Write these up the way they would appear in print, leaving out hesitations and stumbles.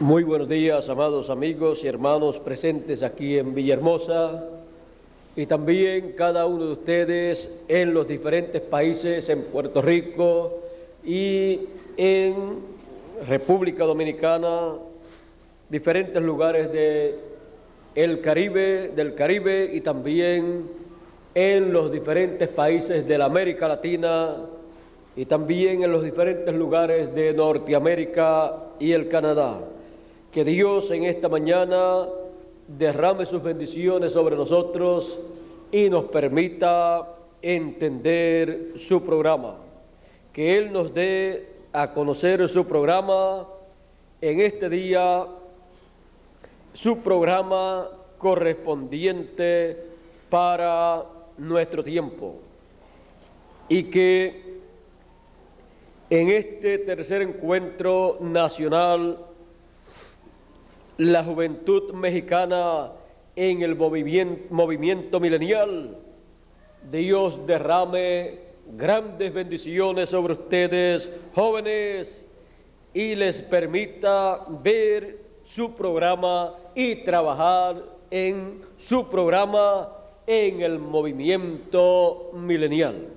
Muy buenos días, amados amigos y hermanos presentes aquí en Villahermosa y también cada uno de ustedes en los diferentes países, en Puerto Rico y en República Dominicana, diferentes lugares del Caribe y también en los diferentes países de la América Latina y también en los diferentes lugares de Norteamérica y el Canadá. Que Dios en esta mañana derrame sus bendiciones sobre nosotros y nos permita entender su programa. Que Él nos dé a conocer su programa en este día, su programa correspondiente para nuestro tiempo. Y que en este tercer encuentro nacional, la juventud mexicana en el movimiento milenial, Dios derrame grandes bendiciones sobre ustedes, jóvenes, y les permita ver su programa y trabajar en su programa en el movimiento milenial.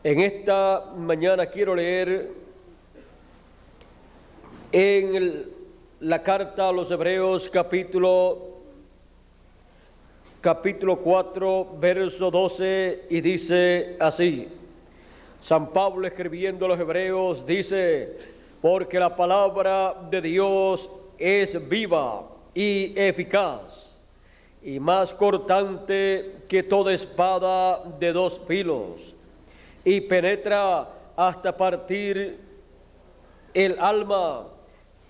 En esta mañana quiero leer en la carta a los Hebreos, capítulo 4, verso 12, y dice así. San Pablo, escribiendo a los Hebreos, dice: porque la palabra de Dios es viva y eficaz, y más cortante que toda espada de dos filos, y penetra hasta partir el alma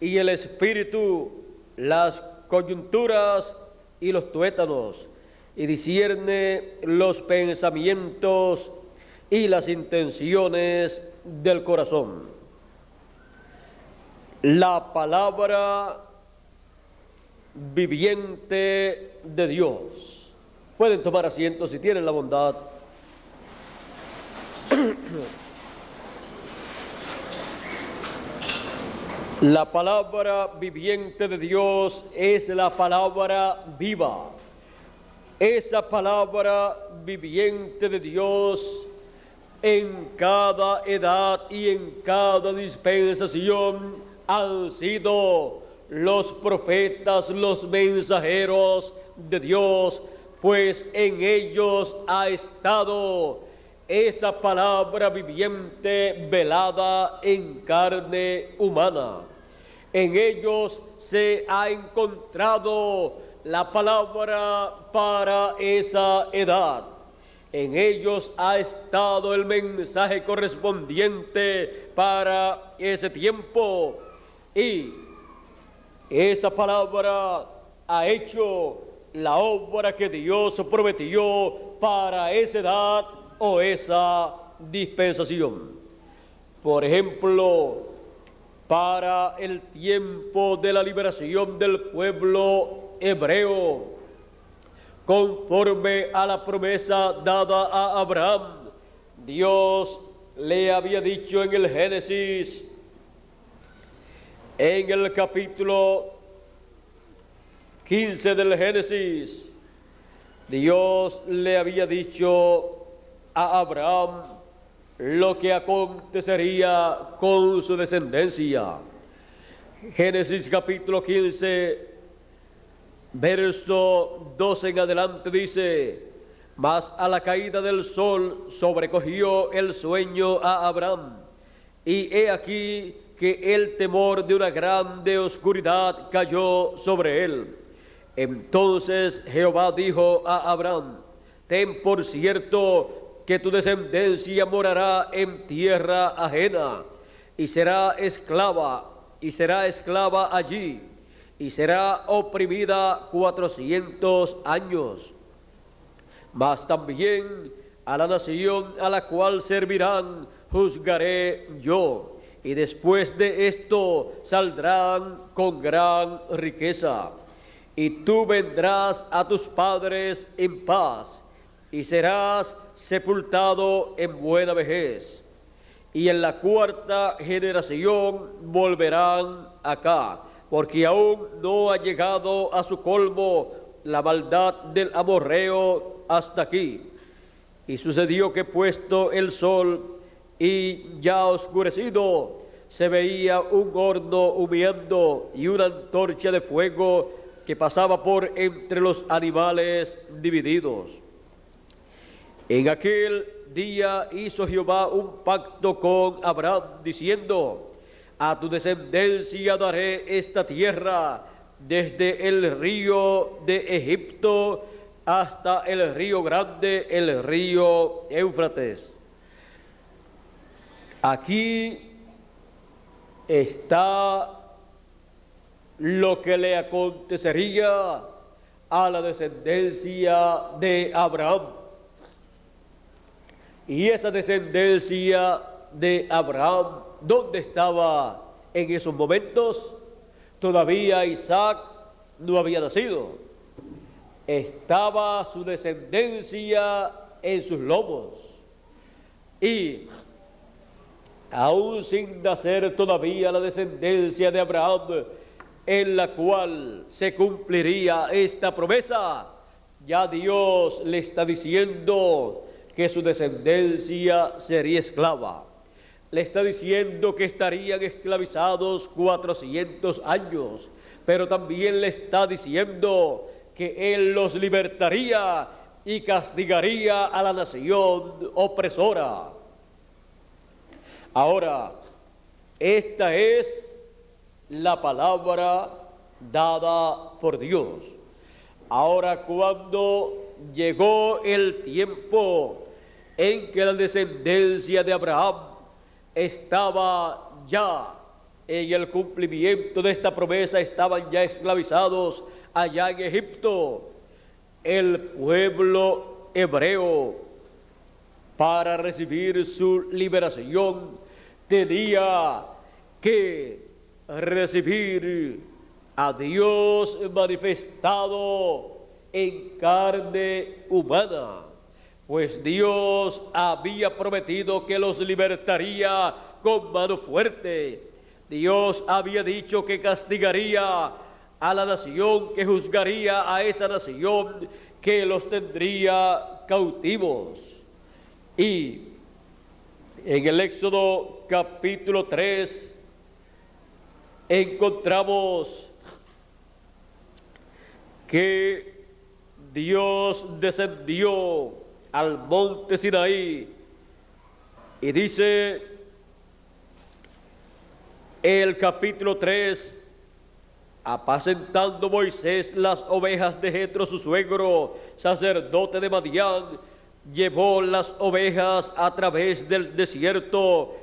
y el espíritu, las coyunturas y los tuétanos, y discierne los pensamientos y las intenciones del corazón. La palabra viviente de Dios. Pueden tomar asiento si tienen la bondad. La palabra viviente de Dios es la palabra viva. Esa palabra viviente de Dios en cada edad y en cada dispensación han sido los profetas, los mensajeros de Dios, pues en ellos ha estado esa palabra viviente velada en carne humana. En ellos se ha encontrado la palabra para esa edad. En ellos ha estado el mensaje correspondiente para ese tiempo. Y esa palabra ha hecho la obra que Dios prometió para esa edad o esa dispensación. Por ejemplo, para el tiempo de la liberación del pueblo hebreo, conforme a la promesa dada a Abraham, Dios le había dicho en el Génesis, en el capítulo 15 del Génesis, Dios le había dicho a Abraham lo que acontecería con su descendencia. Génesis capítulo 15, verso 12 en adelante dice: mas a la caída del sol sobrecogió el sueño a Abraham, y he aquí que el temor de una grande oscuridad cayó sobre él. Entonces Jehová dijo a Abraham: ten por cierto que tu descendencia morará en tierra ajena, y será esclava allí, y será oprimida 400 años. Mas también a la nación a la cual servirán juzgaré yo, y después de esto saldrán con gran riqueza. Y tú vendrás a tus padres en paz, y serás sepultado en buena vejez. Y en la cuarta generación volverán acá, porque aún no ha llegado a su colmo la maldad del amorreo hasta aquí. Y sucedió que puesto el sol y ya oscurecido, se veía un horno humeando y una antorcha de fuego que pasaba por entre los animales divididos. En aquel día hizo Jehová un pacto con Abraham, diciendo: a tu descendencia daré esta tierra, desde el río de Egipto hasta el río grande, el río Éufrates. Aquí está lo que le acontecería a la descendencia de Abraham. Y esa descendencia de Abraham, ¿dónde estaba en esos momentos? Todavía Isaac no había nacido. Estaba su descendencia en sus lomos. Y aún sin nacer todavía la descendencia de Abraham, en la cual se cumpliría esta promesa, ya Dios le está diciendo que su descendencia sería esclava. Le está diciendo que estarían esclavizados 400 años, pero también le está diciendo que Él los libertaría y castigaría a la nación opresora. Ahora, esta es la palabra dada por Dios. Ahora, cuando llegó el tiempo en que la descendencia de Abraham estaba ya en el cumplimiento de esta promesa, estaban ya esclavizados allá en Egipto, el pueblo hebreo, para recibir su liberación, tenía que recibir a Dios manifestado en carne humana, pues Dios había prometido que los libertaría con mano fuerte. Dios había dicho que castigaría a la nación, que juzgaría a esa nación, que los tendría cautivos. Y en el Éxodo capítulo 3 encontramos que Dios descendió al monte Sinaí y dice el capítulo 3: apacentando Moisés las ovejas de Jetro su suegro, sacerdote de Madián, llevó las ovejas a través del desierto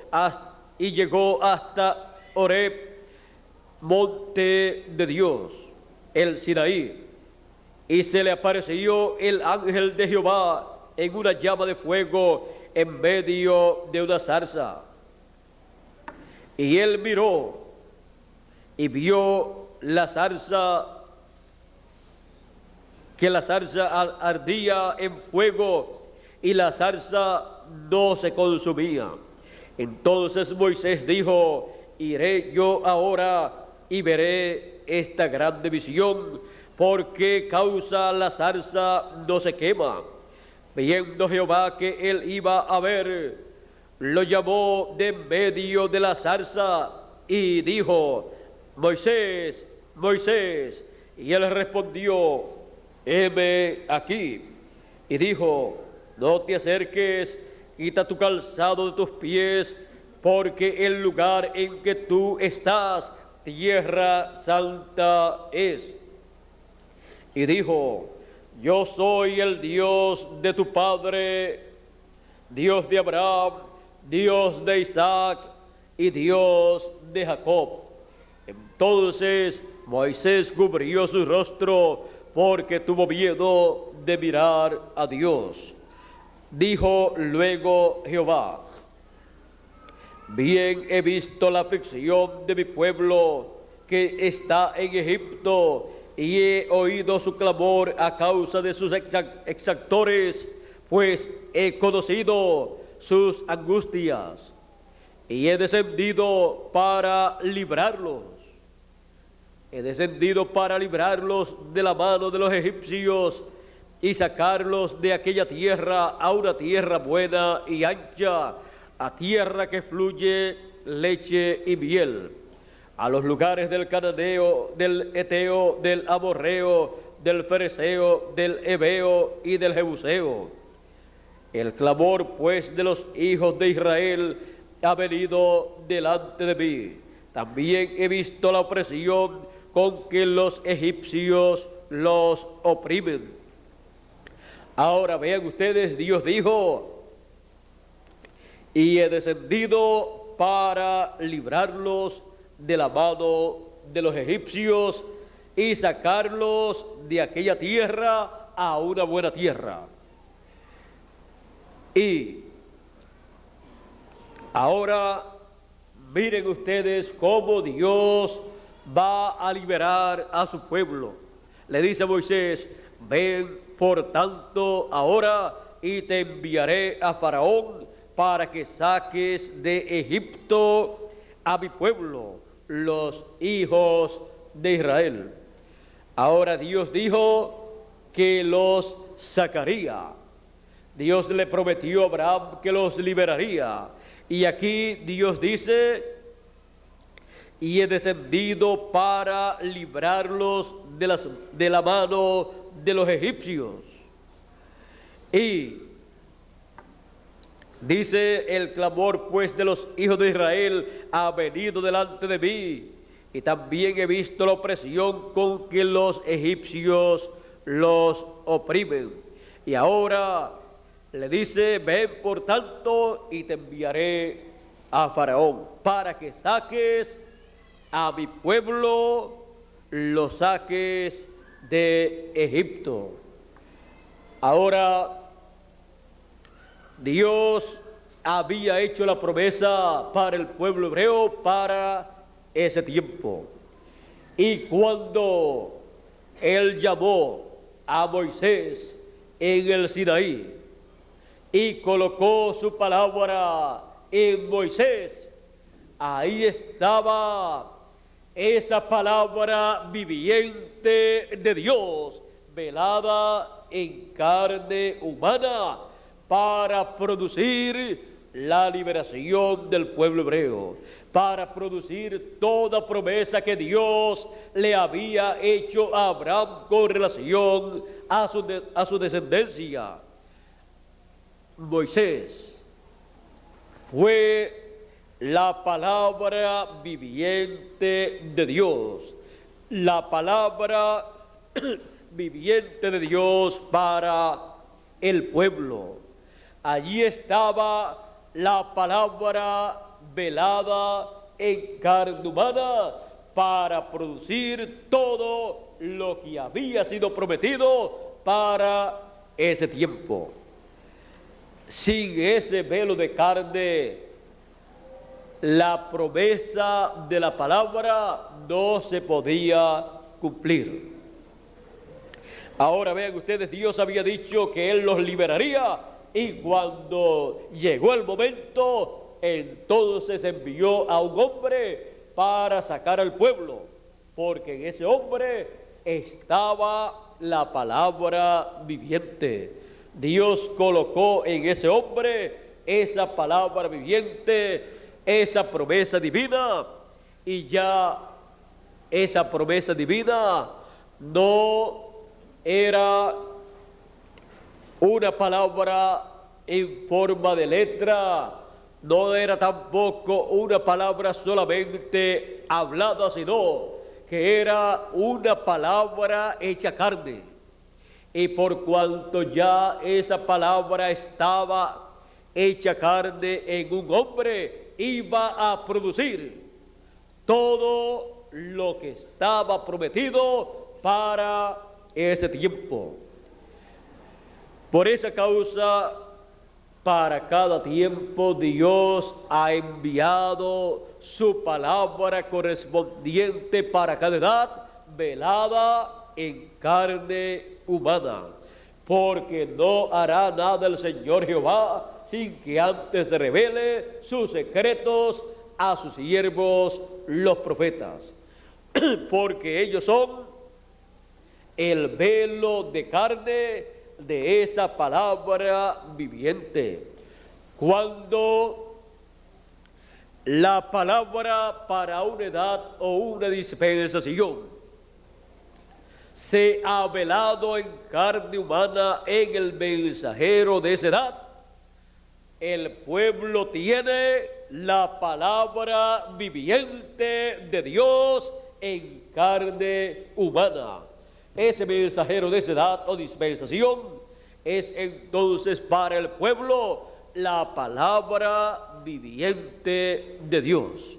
y llegó hasta Horeb, monte de Dios, el Sinaí, y se le apareció el ángel de Jehová en una llama de fuego en medio de una zarza. Y él miró y vio la zarza, que la zarza ardía en fuego y la zarza no se consumía. Entonces Moisés dijo: iré yo ahora y veré esta grande visión, ¿por qué causa la zarza no se quema? Viendo Jehová que él iba a ver, lo llamó de medio de la zarza y dijo: Moisés, Moisés. Y él respondió: heme aquí. Y dijo: no te acerques, quita tu calzado de tus pies, porque el lugar en que tú estás, tierra santa es. Y dijo: yo soy el Dios de tu padre, Dios de Abraham, Dios de Isaac y Dios de Jacob. Entonces Moisés cubrió su rostro porque tuvo miedo de mirar a Dios. Dijo luego Jehová: bien he visto la aflicción de mi pueblo que está en Egipto, y he oído su clamor a causa de sus exactores, pues he conocido sus angustias, y he descendido para librarlos. he descendido para librarlos de la mano de los egipcios y sacarlos de aquella tierra a una tierra buena y ancha, a tierra que fluye leche y miel, a los lugares del cananeo, del eteo, del amorreo, del fereceo, del heveo y del jebuseo. El clamor, pues, de los hijos de Israel ha venido delante de mí. También he visto la opresión con que los egipcios los oprimen. Ahora vean ustedes, Dios dijo, y he descendido para librarlos de la mano de los egipcios y sacarlos de aquella tierra a una buena tierra. Y ahora miren ustedes cómo Dios va a liberar a su pueblo. Le dice a Moisés, ven por tanto ahora y te enviaré a Faraón para que saques de Egipto a mi pueblo, los hijos de Israel. Ahora Dios dijo que los sacaría. Dios le prometió a Abraham que los liberaría. Y aquí Dios dice, y he descendido para librarlos de la mano de los egipcios. Y dice, el clamor pues de los hijos de Israel ha venido delante de mí, y también he visto la opresión con que los egipcios los oprimen. Y ahora le dice, ven por tanto y te enviaré a Faraón para que saques a mi pueblo, lo saques de Egipto. Ahora Dios había hecho la promesa para el pueblo hebreo para ese tiempo. Y cuando Él llamó a Moisés en el Sinaí y colocó su palabra en Moisés, ahí estaba esa palabra viviente de Dios, velada en carne humana, para producir la liberación del pueblo hebreo, para producir toda promesa que Dios le había hecho a Abraham con relación a su descendencia. Moisés fue la palabra viviente de Dios, la palabra viviente de Dios para el pueblo. Allí estaba la palabra velada en carne humana para producir todo lo que había sido prometido para ese tiempo. Sin ese velo de carne, la promesa de la palabra no se podía cumplir. Ahora vean ustedes, Dios había dicho que Él los liberaría, y cuando llegó el momento, entonces envió a un hombre para sacar al pueblo, porque en ese hombre estaba la palabra viviente. Dios colocó en ese hombre esa palabra viviente, esa promesa divina, y ya esa promesa divina no era una palabra en forma de letra, no era tampoco una palabra solamente hablada, sino que era una palabra hecha carne. Y por cuanto ya esa palabra estaba hecha carne en un hombre, iba a producir todo lo que estaba prometido para ese tiempo. Por esa causa, para cada tiempo Dios ha enviado su palabra correspondiente para cada edad, velada en carne humana, porque no hará nada el Señor Jehová sin que antes revele sus secretos a sus siervos los profetas. porque ellos son el velo de carne de esa palabra viviente. Cuando la palabra para una edad o una dispensación se ha velado en carne humana en el mensajero de esa edad, el pueblo tiene la palabra viviente de Dios en carne humana. Ese mensajero de esa edad o dispensación es entonces para el pueblo la palabra viviente de Dios.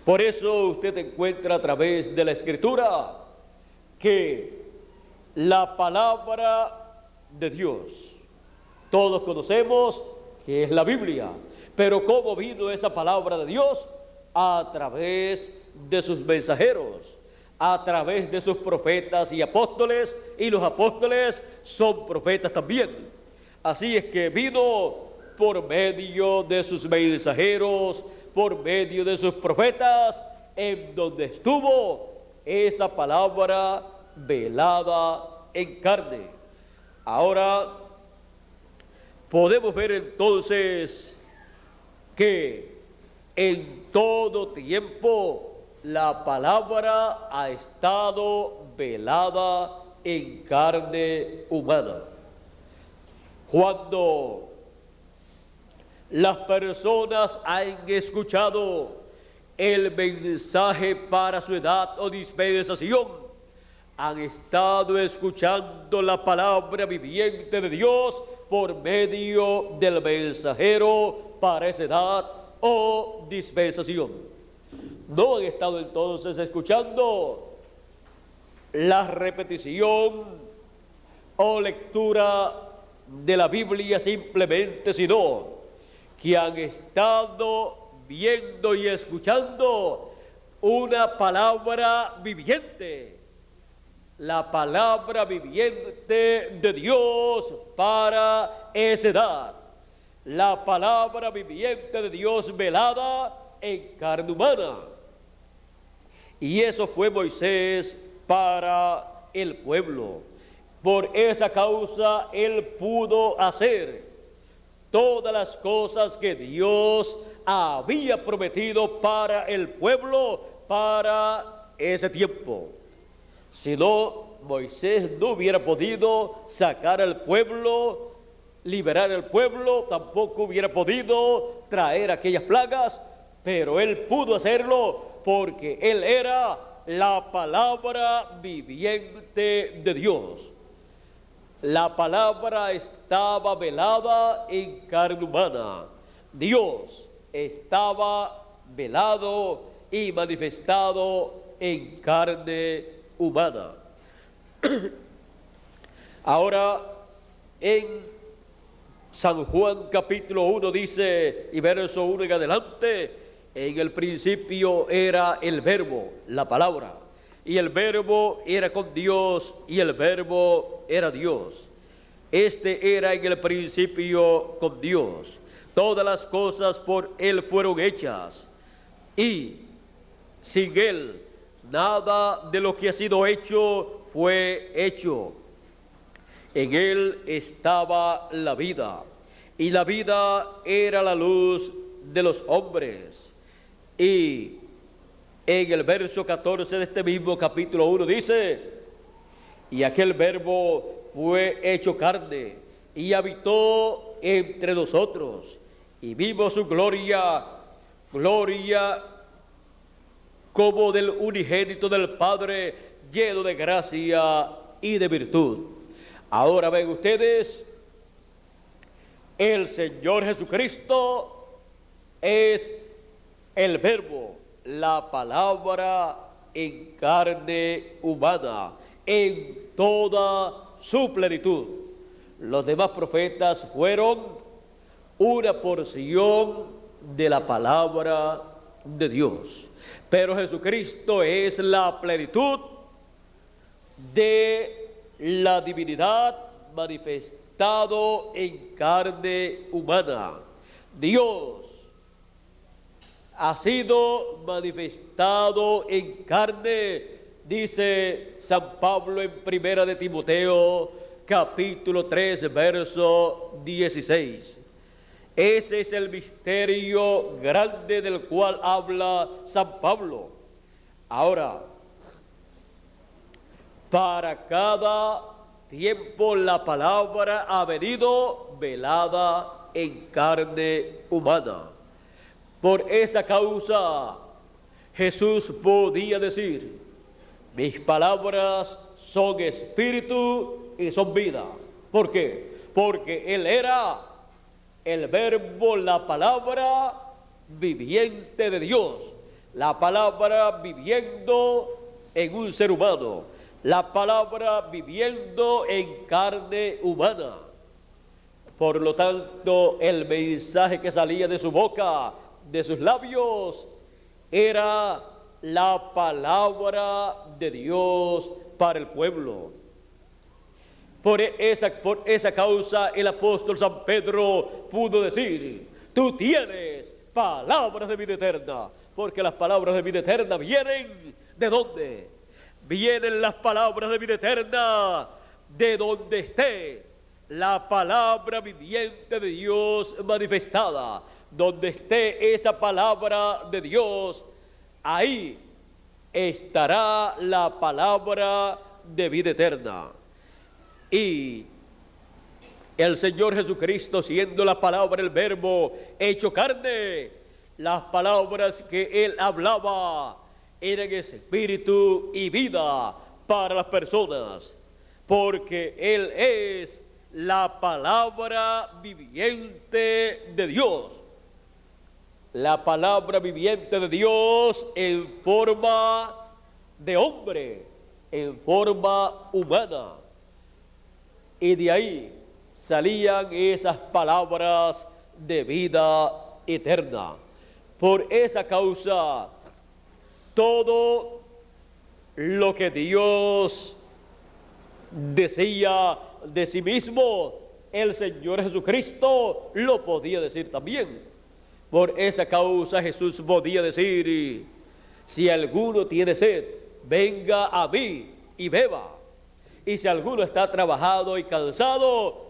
Por eso usted encuentra a través de la Escritura que la palabra de Dios, todos conocemos que es la Biblia, pero ¿cómo vino esa palabra de Dios? A través de sus mensajeros, a través de sus profetas y apóstoles, y los apóstoles son profetas también. Así es que vino por medio de sus mensajeros, por medio de sus profetas, en donde estuvo esa palabra velada en carne. Ahora podemos ver entonces que en todo tiempo la palabra ha estado velada en carne humana. Cuando las personas han escuchado el mensaje para su edad o dispensación, han estado escuchando la palabra viviente de Dios por medio del mensajero para esa edad o dispensación. No han estado entonces escuchando la repetición o lectura de la Biblia simplemente, sino que han estado viendo y escuchando una palabra viviente, la palabra viviente de Dios para esa edad, la palabra viviente de Dios velada en carne humana. Y eso fue Moisés para el pueblo. Por esa causa él pudo hacer todas las cosas que Dios había prometido para el pueblo para ese tiempo. Si no, Moisés no hubiera podido sacar al pueblo, liberar al pueblo, tampoco hubiera podido traer aquellas plagas, pero él pudo hacerlo porque él era la palabra viviente de Dios. La palabra estaba velada en carne humana. Dios estaba velado y manifestado en carne humana. Ahora, en San Juan capítulo 1 dice, y verso 1 en adelante, en el principio era el verbo, la palabra, y el verbo era con Dios, y el verbo era Dios. Este era en el principio con Dios. Todas las cosas por Él fueron hechas, y sin Él nada de lo que ha sido hecho fue hecho. En Él estaba la vida, y la vida era la luz de los hombres. Y en el verso 14 de este mismo capítulo 1 dice, y aquel verbo fue hecho carne, y habitó entre nosotros, y vimos su gloria, gloria como del unigénito del Padre, lleno de gracia y de virtud. Ahora ven ustedes, el Señor Jesucristo es el verbo, la palabra en carne humana, en toda su plenitud. Los demás profetas fueron una porción de la palabra de Dios, pero Jesucristo es la plenitud de la divinidad manifestado en carne humana. Dios ha sido manifestado en carne, dice San Pablo en Primera de Timoteo, capítulo 3, verso 16. Ese es el misterio grande del cual habla San Pablo. Ahora, para cada tiempo la palabra ha venido velada en carne humana. Por esa causa Jesús podía decir: mis palabras son espíritu y son vida. ¿Por qué? Porque Él era el verbo, la palabra viviente de Dios, la palabra viviendo en un ser humano, la palabra viviendo en carne humana. Por lo tanto, el mensaje que salía de su boca, de sus labios, era la palabra de Dios para el pueblo. Por esa causa el apóstol San Pedro pudo decir: tú tienes palabras de vida eterna, porque las palabras de vida eterna vienen ¿de dónde? Vienen las palabras de vida eterna de donde esté la palabra viviente de Dios manifestada. Donde esté esa palabra de Dios, ahí estará la palabra de vida eterna. Y el Señor Jesucristo, siendo la palabra, el verbo hecho carne, las palabras que Él hablaba eran espíritu y vida para las personas, porque Él es la palabra viviente de Dios. La palabra viviente de Dios en forma de hombre, en forma humana. Y de ahí salían esas palabras de vida eterna. Por esa causa, todo lo que Dios decía de sí mismo, el Señor Jesucristo lo podía decir también. Por esa causa Jesús podía decir: si alguno tiene sed, venga a mí y beba. Y si alguno está trabajado y cansado,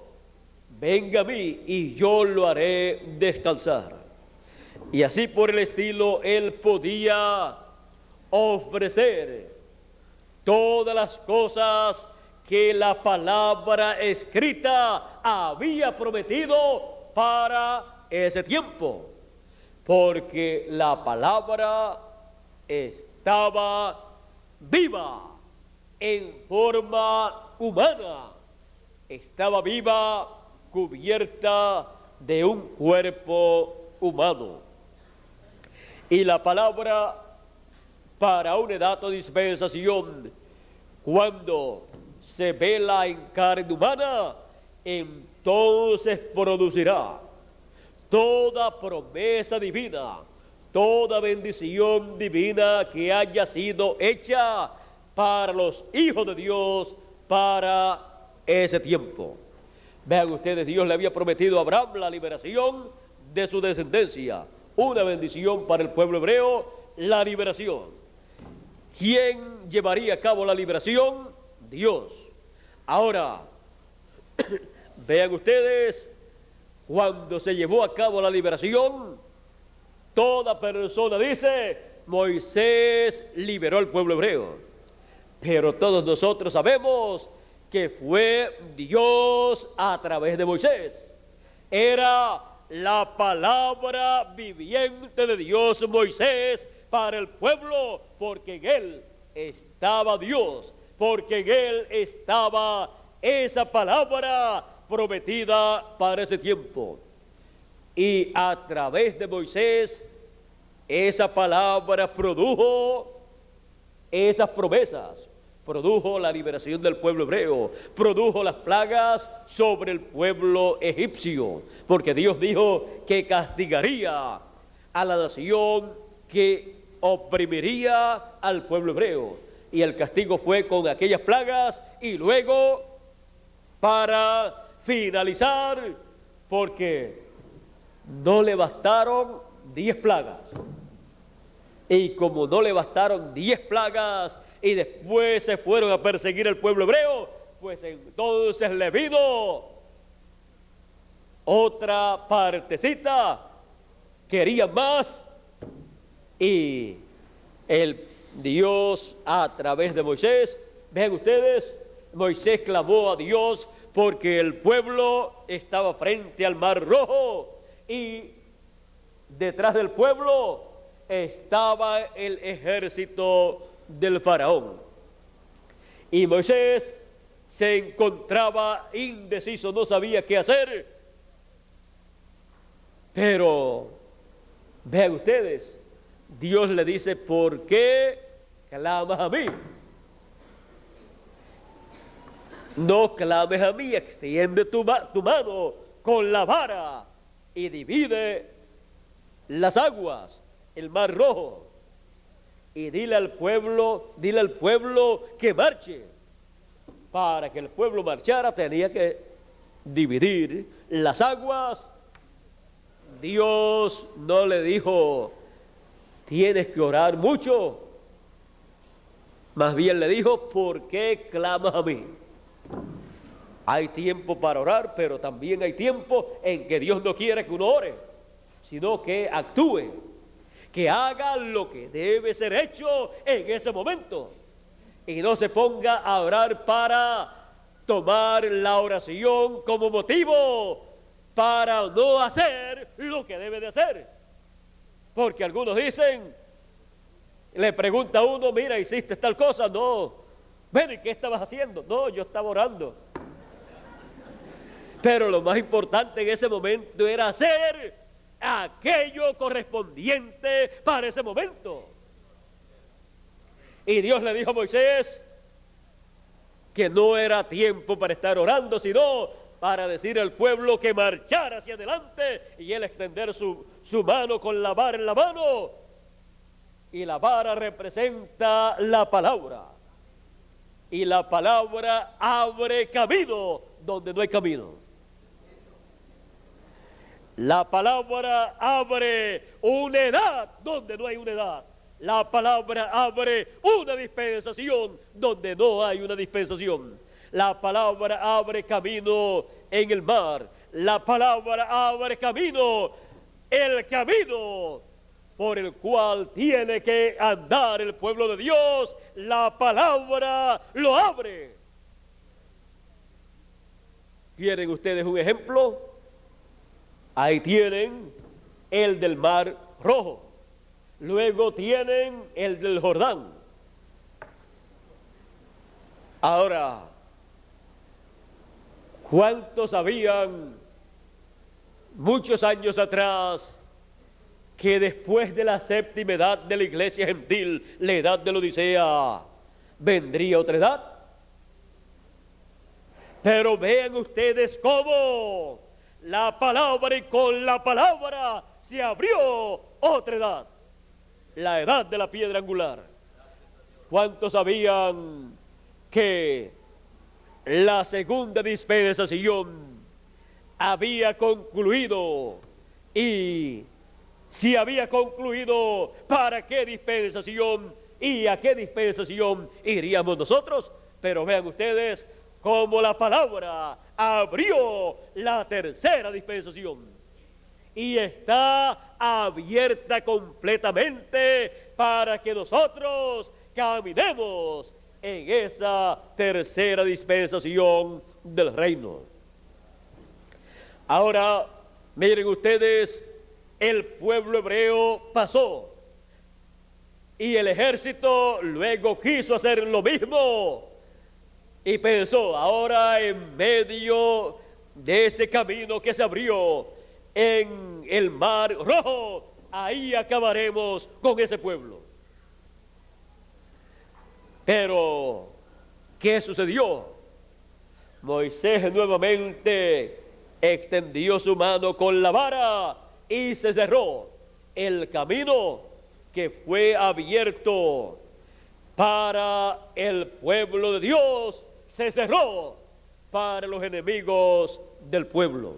venga a mí y yo lo haré descansar. Y así por el estilo, Él podía ofrecer todas las cosas que la palabra escrita había prometido para ese tiempo, porque la palabra estaba viva en forma humana, estaba viva cubierta de un cuerpo humano. Y la palabra para una edad o dispensación, cuando se vela en carne humana, entonces producirá toda promesa divina, toda bendición divina que haya sido hecha para los hijos de Dios para ese tiempo. Vean ustedes, Dios le había prometido a Abraham la liberación de su descendencia, una bendición para el pueblo hebreo, la liberación. ¿Quién llevaría a cabo la liberación? Dios. Ahora, vean ustedes, cuando se llevó a cabo la liberación, toda persona dice: Moisés liberó al pueblo hebreo. Pero todos nosotros sabemos que fue Dios a través de Moisés. Era la palabra viviente de Dios, Moisés, para el pueblo, porque en él estaba Dios, porque en él estaba esa palabra prometida para ese tiempo. Y a través de Moisés, esa palabra produjo esas promesas, produjo la liberación del pueblo hebreo, produjo las plagas sobre el pueblo egipcio, porque Dios dijo que castigaría a la nación que oprimiría al pueblo hebreo. Y el castigo fue con aquellas plagas, y luego, para finalizar, porque no le bastaron 10 plagas, Y como no le bastaron 10 plagas y después se fueron a perseguir al pueblo hebreo, pues entonces le vino otra partecita, querían más, y el Dios a través de Moisés, vean ustedes, Moisés clamó a Dios porque el pueblo estaba frente al Mar Rojo y detrás del pueblo estaba el ejército del faraón. Y Moisés se encontraba indeciso, no sabía qué hacer. Pero vean ustedes, Dios le dice: ¿por qué clamas a mí? No clames a mí, extiende tu mano con la vara y divide las aguas, el Mar Rojo, y dile al pueblo que marche. Para que el pueblo marchara tenía que dividir las aguas. Dios no le dijo: tienes que orar mucho. Más bien le dijo: ¿por qué clamas a mí? Hay tiempo para orar, pero también hay tiempo en que Dios no quiere que uno ore, sino que actúe, que haga lo que debe ser hecho en ese momento. Y no se ponga a orar para tomar la oración como motivo para no hacer lo que debe de hacer. Porque algunos dicen, le pregunta a uno: mira, ¿hiciste tal cosa? No. Bueno, ¿y qué estabas haciendo? No, yo estaba orando. Pero lo más importante en ese momento era hacer aquello correspondiente para ese momento. Y Dios le dijo a Moisés que no era tiempo para estar orando, sino para decir al pueblo que marchara hacia adelante y él extender su mano con la vara en la mano. Y la vara representa la palabra. Y la palabra abre camino donde no hay camino. La palabra abre una edad donde no hay una edad. La palabra abre una dispensación donde no hay una dispensación. La palabra abre camino en el mar. La palabra abre camino, el camino por el cual tiene que andar el pueblo de Dios. La palabra lo abre. ¿Quieren ustedes un ejemplo? Ahí tienen el del Mar Rojo. Luego tienen el del Jordán. Ahora, ¿cuántos sabían muchos años atrás que después de la séptima edad de la iglesia gentil, la edad de la Odisea, vendría otra edad? Pero vean ustedes cómo la palabra, y con la palabra se abrió otra edad, la edad de la piedra angular. ¿Cuántos sabían que la segunda dispensación había concluido? Y si había concluido, ¿para qué dispensación y a qué dispensación iríamos nosotros? Pero vean ustedes cómo la palabra abrió la tercera dispensación y está abierta completamente para que nosotros caminemos en esa tercera dispensación del reino. Ahora, miren ustedes, el pueblo hebreo pasó y el ejército luego quiso hacer lo mismo y pensó: ahora en medio de ese camino que se abrió en el Mar Rojo, ahí acabaremos con ese pueblo. Pero, ¿qué sucedió? Moisés nuevamente extendió su mano con la vara y se cerró el camino que fue abierto para el pueblo de Dios. Se cerró para los enemigos del pueblo.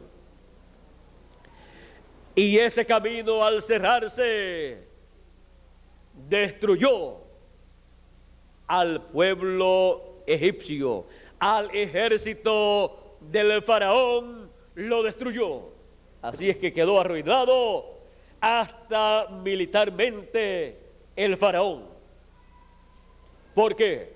Y ese camino, al cerrarse, destruyó al pueblo egipcio, al ejército del faraón lo destruyó. Así es que quedó arruinado hasta militarmente el faraón. ¿Por qué?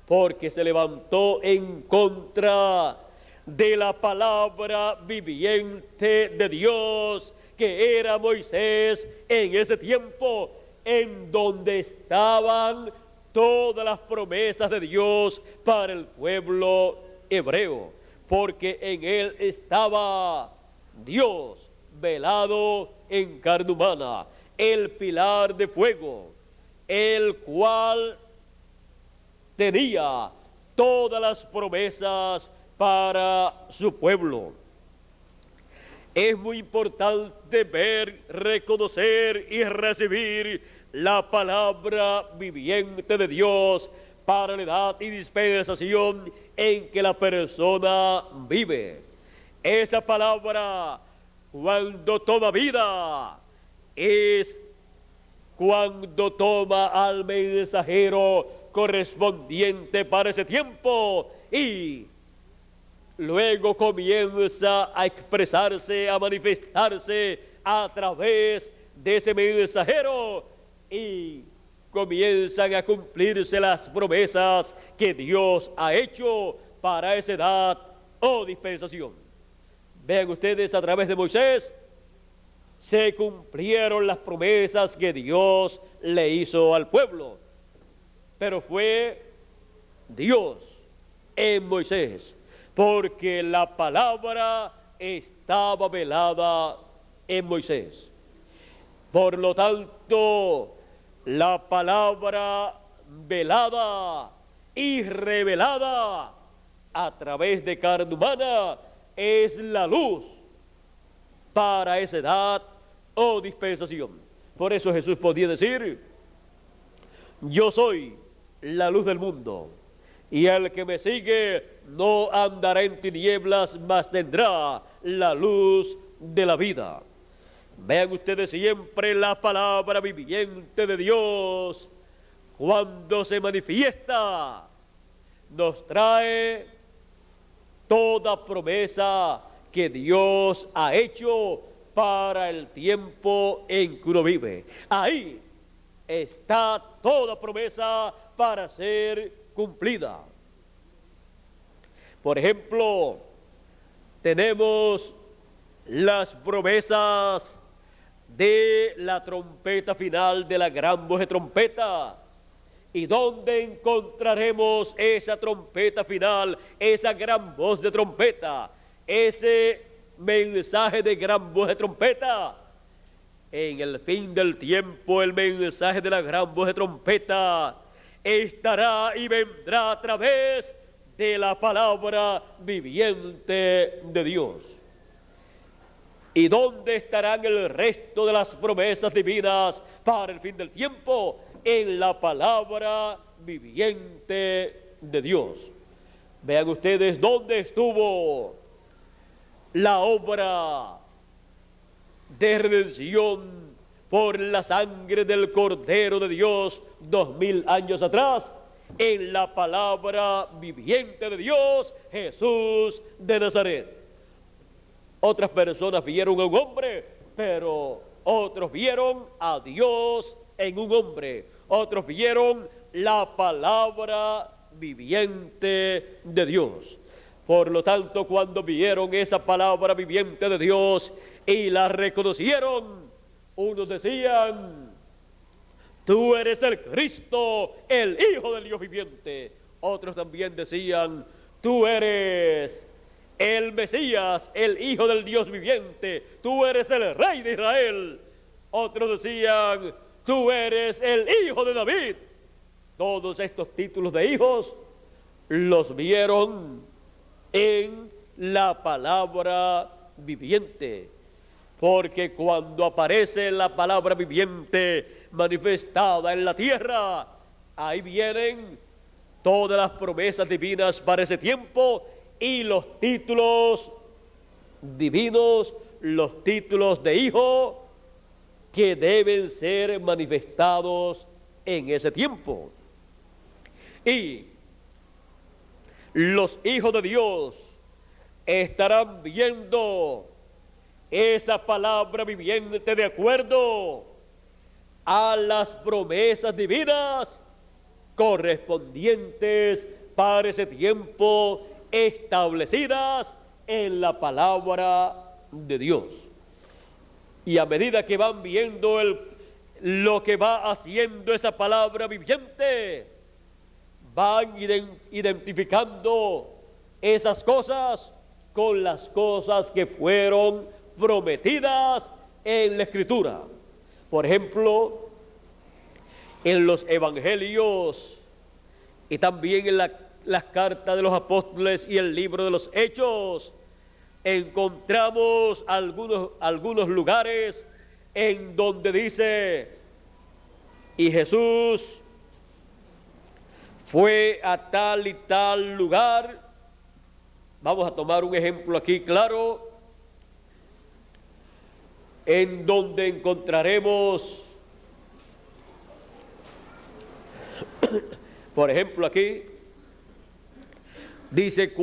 Porque se levantó en contra de la palabra viviente de Dios, que era Moisés en ese tiempo, en donde estaban todas las promesas de Dios para el pueblo hebreo, porque en él estaba Dios velado en carne humana, el pilar de fuego, el cual tenía todas las promesas para su pueblo. Es muy importante ver, reconocer y recibir la palabra viviente de Dios para la edad y dispensación en que la persona vive. Esa palabra, cuando toma vida, es cuando toma al mensajero correspondiente para ese tiempo y luego comienza a expresarse, a manifestarse a través de ese mensajero y comienzan a cumplirse las promesas que Dios ha hecho para esa edad o dispensación. Vean ustedes, a través de Moisés se cumplieron las promesas que Dios le hizo al pueblo, pero fue Dios en Moisés, porque la palabra estaba velada en Moisés. Por lo tanto, la palabra velada y revelada a través de carne humana es la luz para esa edad o dispensación. Por eso Jesús podía decir: yo soy la luz del mundo, y el que me sigue no andará en tinieblas, mas tendrá la luz de la vida. Vean ustedes siempre la palabra viviente de Dios, cuando se manifiesta, nos trae toda promesa que Dios ha hecho para el tiempo en que uno vive. Ahí está toda promesa para ser cumplida. Por ejemplo, tenemos las promesas de la trompeta final, de la gran voz de trompeta. ¿Y dónde encontraremos esa trompeta final, esa gran voz de trompeta, ese mensaje de gran voz de trompeta? En el fin del tiempo, el mensaje de la gran voz de trompeta estará y vendrá a través de la palabra viviente de Dios. ¿Y dónde estarán el resto de las promesas divinas para el fin del tiempo? En la palabra viviente de Dios. Vean ustedes dónde estuvo la obra de redención por la sangre del Cordero de Dios 2000 años atrás. En la palabra viviente de Dios, Jesús de Nazaret. Otras personas vieron a un hombre, pero otros vieron a Dios en un hombre. Otros vieron la palabra viviente de Dios. Por lo tanto, cuando vieron esa palabra viviente de Dios y la reconocieron, unos decían: tú eres el Cristo, el Hijo del Dios viviente. Otros también decían: tú eres el Mesías, el Hijo del Dios viviente, tú eres el Rey de Israel. Otros decían: tú eres el Hijo de David. Todos estos títulos de hijos los vieron en la palabra viviente, porque cuando aparece la palabra viviente manifestada en la tierra, ahí vienen todas las promesas divinas para ese tiempo y los títulos divinos, los títulos de hijo que deben ser manifestados en ese tiempo. Y los hijos de Dios estarán viendo esa palabra viviente de acuerdo a las promesas divinas correspondientes para ese tiempo, establecidas en la palabra de Dios. Y a medida que van viendo lo que va haciendo esa palabra viviente, van identificando esas cosas con las cosas que fueron prometidas en la Escritura. Por ejemplo, en los evangelios y también en las cartas de los apóstoles y el libro de los Hechos, encontramos algunos lugares en donde dice: y Jesús fue a tal y tal lugar. Vamos a tomar un ejemplo aquí claro, en donde encontraremos, por ejemplo, aquí dice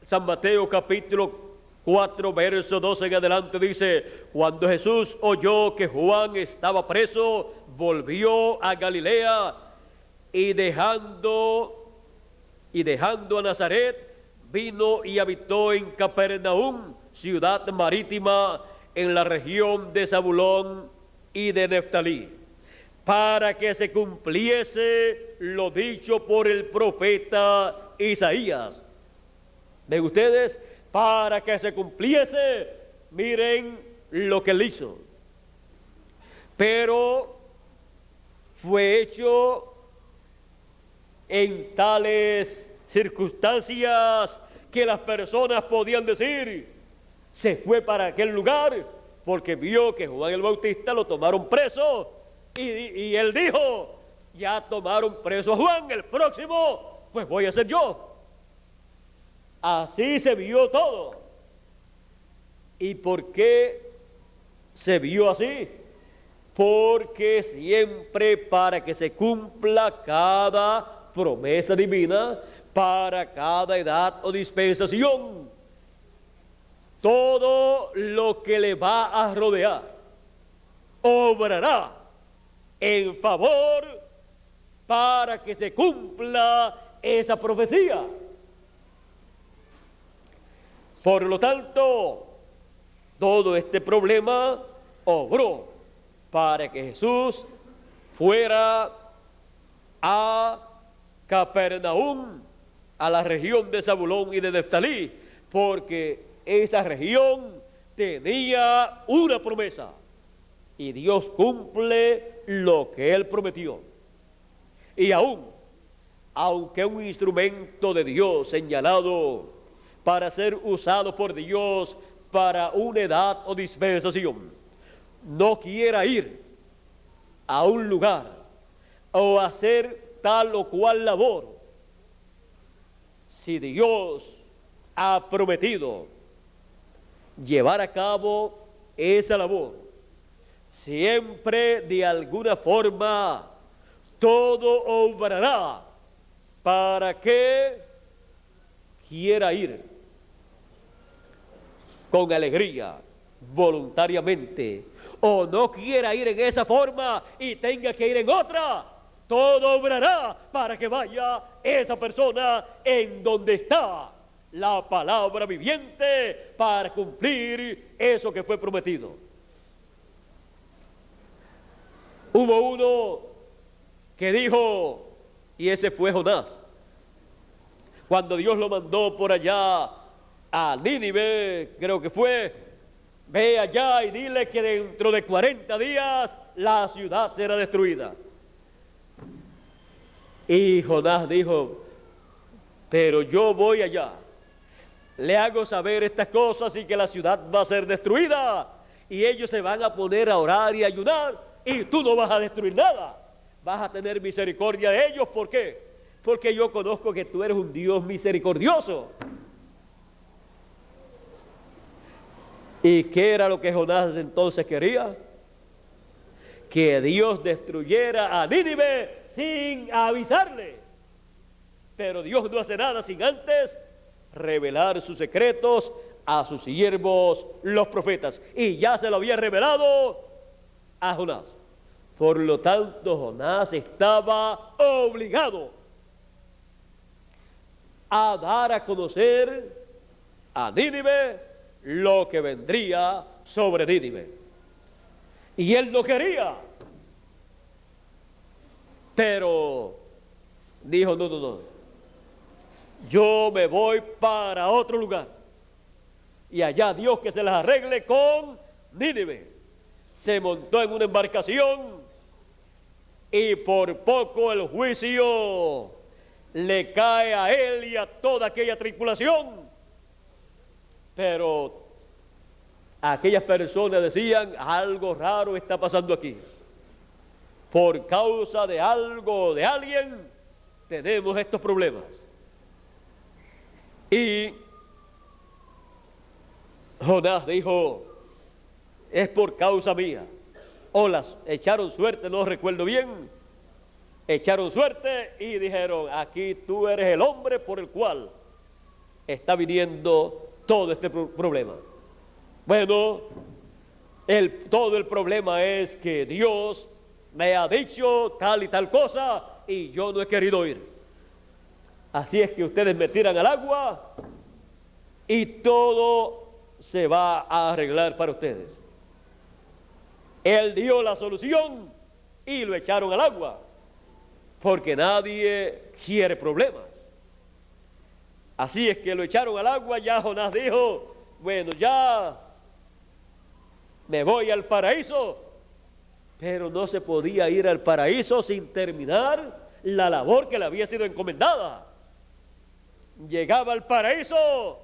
San Mateo capítulo 4, verso 12 en adelante, dice: cuando Jesús oyó que Juan estaba preso, volvió a Galilea y dejando a Nazaret, vino y habitó en Capernaum, ciudad marítima, en la región de Zabulón y de Neftalí, para que se cumpliese lo dicho por el profeta Isaías. ¿Ven ustedes? Para que se cumpliese, miren lo que él hizo. Pero fue hecho en tales circunstancias que las personas podían decir: se fue para aquel lugar porque vio que Juan el Bautista lo tomaron preso, y él dijo: ya tomaron preso a Juan, el próximo pues voy a ser yo. Así se vio todo. ¿Y por qué se vio así? Porque siempre, para que se cumpla cada promesa divina, para cada edad o dispensación, todo lo que le va a rodear obrará en favor para que se cumpla esa profecía. Por lo tanto, todo este problema obró para que Jesús fuera a Capernaum, a la región de Zabulón y de Neftalí, porque esa región tenía una promesa y Dios cumple lo que Él prometió. Y aunque un instrumento de Dios señalado para ser usado por Dios para una edad o dispensación, no quiera ir a un lugar o hacer tal o cual labor, si Dios ha prometido llevar a cabo esa labor, siempre de alguna forma todo obrará para que quiera ir con alegría, voluntariamente, o no quiera ir en esa forma y tenga que ir en otra. Todo obrará para que vaya esa persona en donde está la palabra viviente para cumplir eso que fue prometido. Hubo uno que dijo, y ese fue Jonás, cuando Dios lo mandó por allá a Nínive, creo que fue: ve allá y dile que dentro de 40 días la ciudad será destruida. Y Jonás dijo: pero yo voy allá, le hago saber estas cosas y que la ciudad va a ser destruida, y ellos se van a poner a orar y a ayunar, y tú no vas a destruir nada, vas a tener misericordia de ellos. ¿Por qué? Porque yo conozco que tú eres un Dios misericordioso. ¿Y qué era lo que Jonás entonces quería? que Dios destruyera a Nínive sin avisarle. Pero Dios no hace nada sin antes revelar sus secretos a sus siervos, los profetas. Y ya se lo había revelado a Jonás. Por lo tanto, Jonás estaba obligado a dar a conocer a Nínive lo que vendría sobre Nínive. Y él no quería. Pero dijo, no. Yo me voy para otro lugar. Y allá Dios que se las arregle con Nínive. Se montó en una embarcación y por poco el juicio le cae a él y a toda aquella tripulación. Pero aquellas personas decían, algo raro está pasando aquí. Por causa de algo, de alguien, tenemos estos problemas. Y Jonás dijo, es por causa mía. O las echaron suerte, no recuerdo bien. Echaron suerte y dijeron, aquí tú eres el hombre por el cual está viniendo todo este problema. Bueno, todo el problema es que Dios me ha dicho tal y tal cosa y yo no he querido ir. Así es que ustedes me tiran al agua y todo se va a arreglar para ustedes. Él dio la solución y lo echaron al agua, porque nadie quiere problemas. Así es que lo echaron al agua. Ya Jonás dijo, bueno, ya me voy al paraíso, pero no se podía ir al paraíso sin terminar la labor que le había sido encomendada. Llegaba al paraíso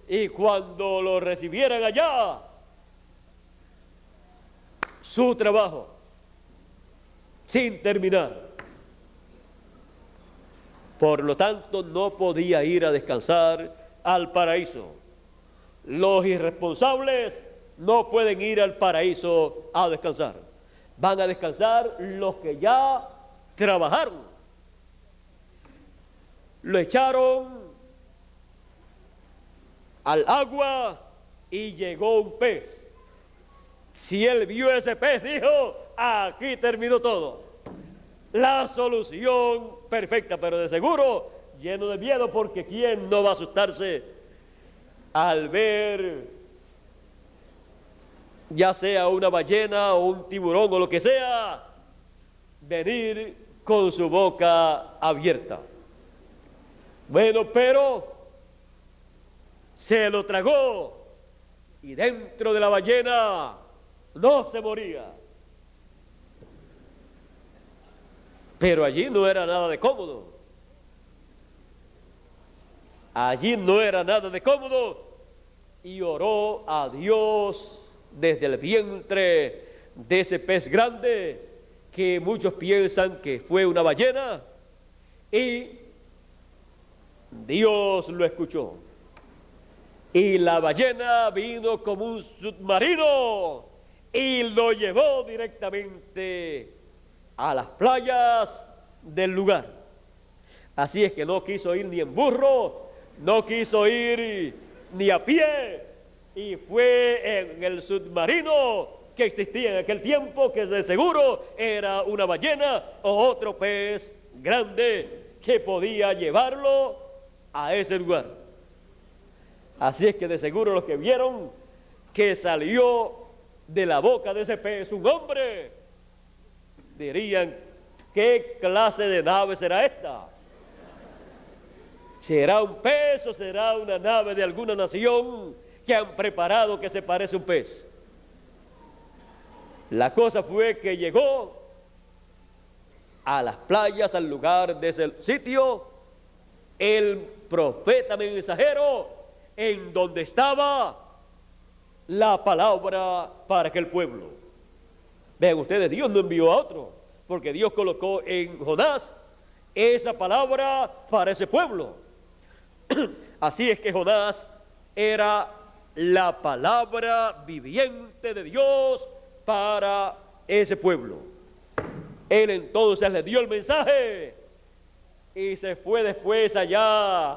y cuando lo recibieran allá, su trabajo sin terminar. Por lo tanto, no podía ir a descansar al paraíso. Los irresponsables no pueden ir al paraíso a descansar. Van a descansar los que ya trabajaron. Lo echaron al agua y llegó un pez. Si él vio ese pez, dijo, aquí terminó todo. La solución perfecta, pero de seguro lleno de miedo, porque ¿quién no va a asustarse al ver ya sea una ballena o un tiburón o lo que sea venir con su boca abierta? Bueno, pero se lo tragó y dentro de la ballena no se moría. Pero allí no era nada de cómodo. Allí no era nada de cómodo. Y oró a Dios desde el vientre de ese pez grande, que muchos piensan que fue una ballena. Y Dios lo escuchó. Y la ballena vino como un submarino y lo llevó directamente a las playas del lugar. Así es que no quiso ir ni en burro, no quiso ir ni a pie, y fue en el submarino que existía en aquel tiempo, que de seguro era una ballena o otro pez grande que podía llevarlo a ese lugar. Así es que de seguro los que vieron que salió de la boca de ese pez un hombre, dirían, ¿qué clase de nave será esta? ¿Será un pez o será una nave de alguna nación que han preparado que se parece a un pez? La cosa fue que llegó a las playas, al lugar de ese sitio, el profeta mensajero, en donde estaba la palabra para aquel pueblo. Vean ustedes, Dios no envió a otro, porque Dios colocó en Jonás esa palabra para ese pueblo. Así es que Jonás era la palabra viviente de Dios para ese pueblo. Él entonces le dio el mensaje y se fue después allá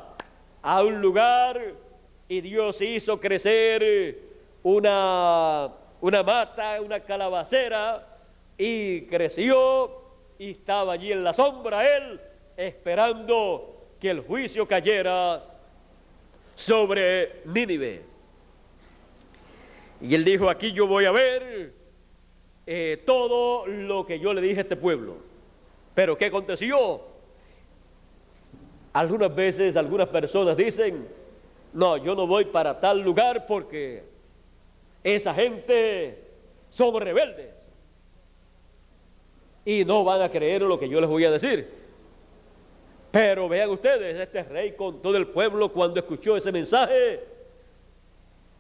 a un lugar, y Dios hizo crecer una mata, una calabacera, y creció, y estaba allí en la sombra él, esperando que el juicio cayera sobre Nínive. Y él dijo: aquí yo voy a ver todo lo que yo le dije a este pueblo. Pero ¿qué aconteció? Algunas veces algunas personas dicen: no, yo no voy para tal lugar porque esa gente son rebeldes y no van a creer lo que yo les voy a decir. Pero vean ustedes, este rey con todo el pueblo, cuando escuchó ese mensaje,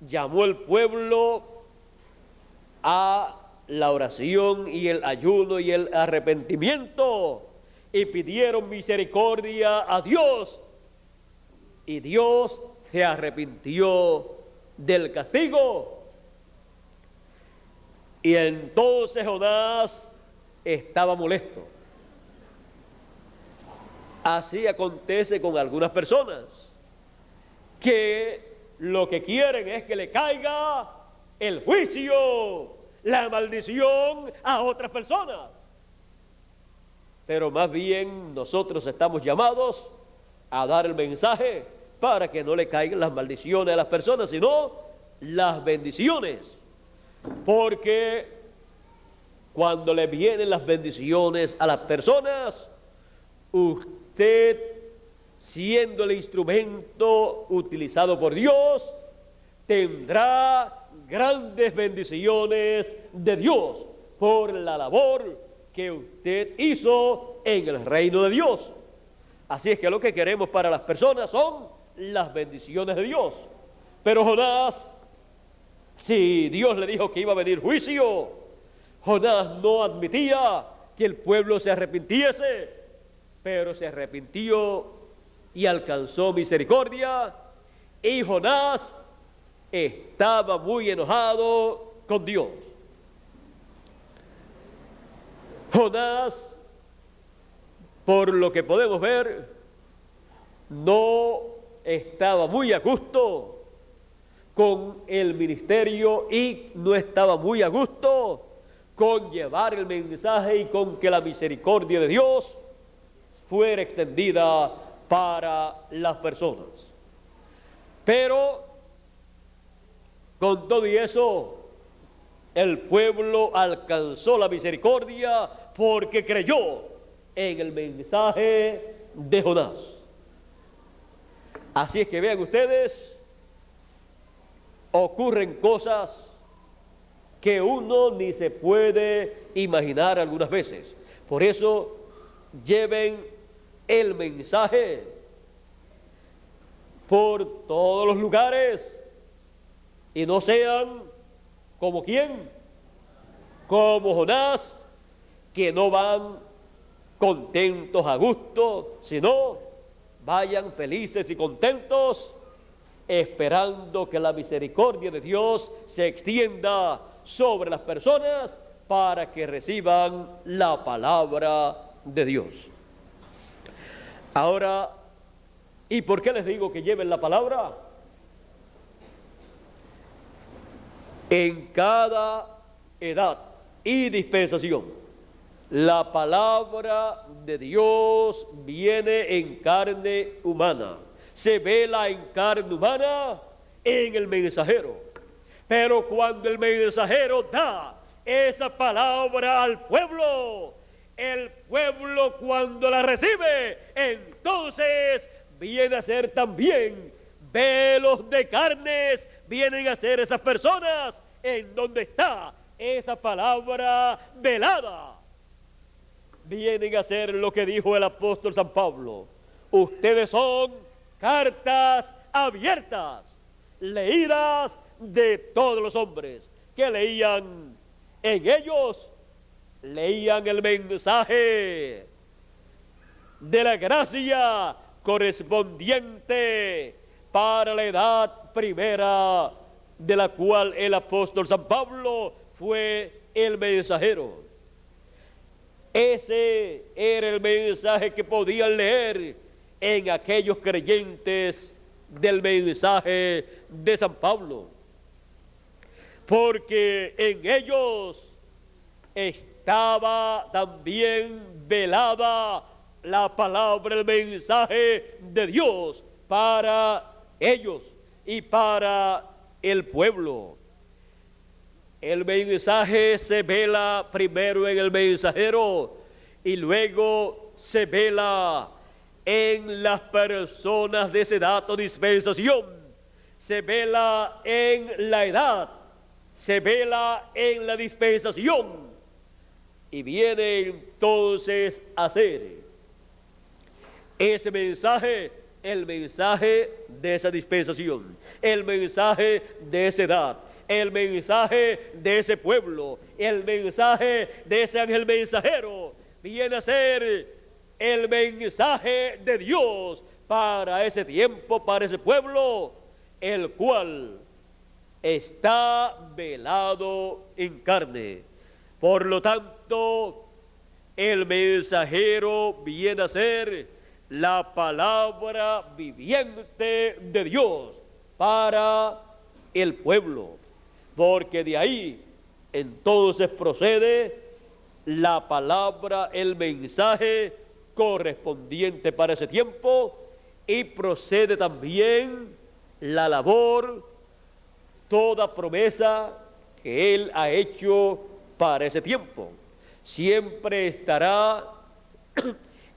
llamó al pueblo a la oración y el ayuno y el arrepentimiento, y pidieron misericordia a Dios, y Dios se arrepintió del castigo. Y entonces Jonás estaba molesto. Así acontece con algunas personas, que lo que quieren es que le caiga el juicio, la maldición a otras personas. Pero más bien nosotros estamos llamados a dar el mensaje para que no le caigan las maldiciones a las personas, sino las bendiciones. Porque cuando le vienen las bendiciones a las personas, usted, siendo el instrumento utilizado por Dios, tendrá grandes bendiciones de Dios por la labor que usted hizo en el reino de Dios. Así es que lo que queremos para las personas son las bendiciones de Dios. Pero Jonás, si Dios le dijo que iba a venir juicio, Jonás no admitía que el pueblo se arrepintiese, pero se arrepintió y alcanzó misericordia, y Jonás estaba muy enojado con Dios. Jonás, por lo que podemos ver, no estaba muy a gusto con el ministerio y no estaba muy a gusto con llevar el mensaje y con que la misericordia de Dios fuera extendida para las personas. Pero con todo y eso, el pueblo alcanzó la misericordia porque creyó en el mensaje de Jonás. Así es que vean ustedes, ocurren cosas que uno ni se puede imaginar algunas veces. Por eso, lleven el mensaje por todos los lugares y no sean como ¿quién? Como Jonás, que no van contentos a gusto, sino vayan felices y contentos, esperando que la misericordia de Dios se extienda sobre las personas para que reciban la palabra de Dios. Ahora, ¿y por qué les digo que lleven la palabra? En cada edad y dispensación, la palabra de Dios viene en carne humana, se vela en carne humana en el mensajero. Pero cuando el mensajero da esa palabra al pueblo, el pueblo cuando la recibe, entonces viene a ser también velos de carnes, vienen a ser esas personas en donde está esa palabra velada. Vienen a ser lo que dijo el apóstol San Pablo: ustedes son cartas abiertas, leídas de todos los hombres. Que leían en ellos, leían el mensaje de la gracia correspondiente para la edad primera, de la cual el apóstol San Pablo fue el mensajero. Ese era el mensaje que podían leer en aquellos creyentes del mensaje de San Pablo, porque en ellos estaba también velada la palabra, el mensaje de Dios para ellos y para el pueblo. El mensaje se vela primero en el mensajero y luego se vela en las personas de esa edad o dispensación. Se vela en la edad, se vela en la dispensación y viene entonces a ser ese mensaje, el mensaje de esa dispensación, el mensaje de esa edad, el mensaje de ese pueblo, el mensaje de ese ángel mensajero, viene a ser el mensaje de Dios para ese tiempo, para ese pueblo, el cual está velado en carne. Por lo tanto, el mensajero viene a ser la palabra viviente de Dios para el pueblo, porque de ahí entonces procede la palabra, el mensaje correspondiente para ese tiempo, y procede también la labor, toda promesa que Él ha hecho para ese tiempo. Siempre estará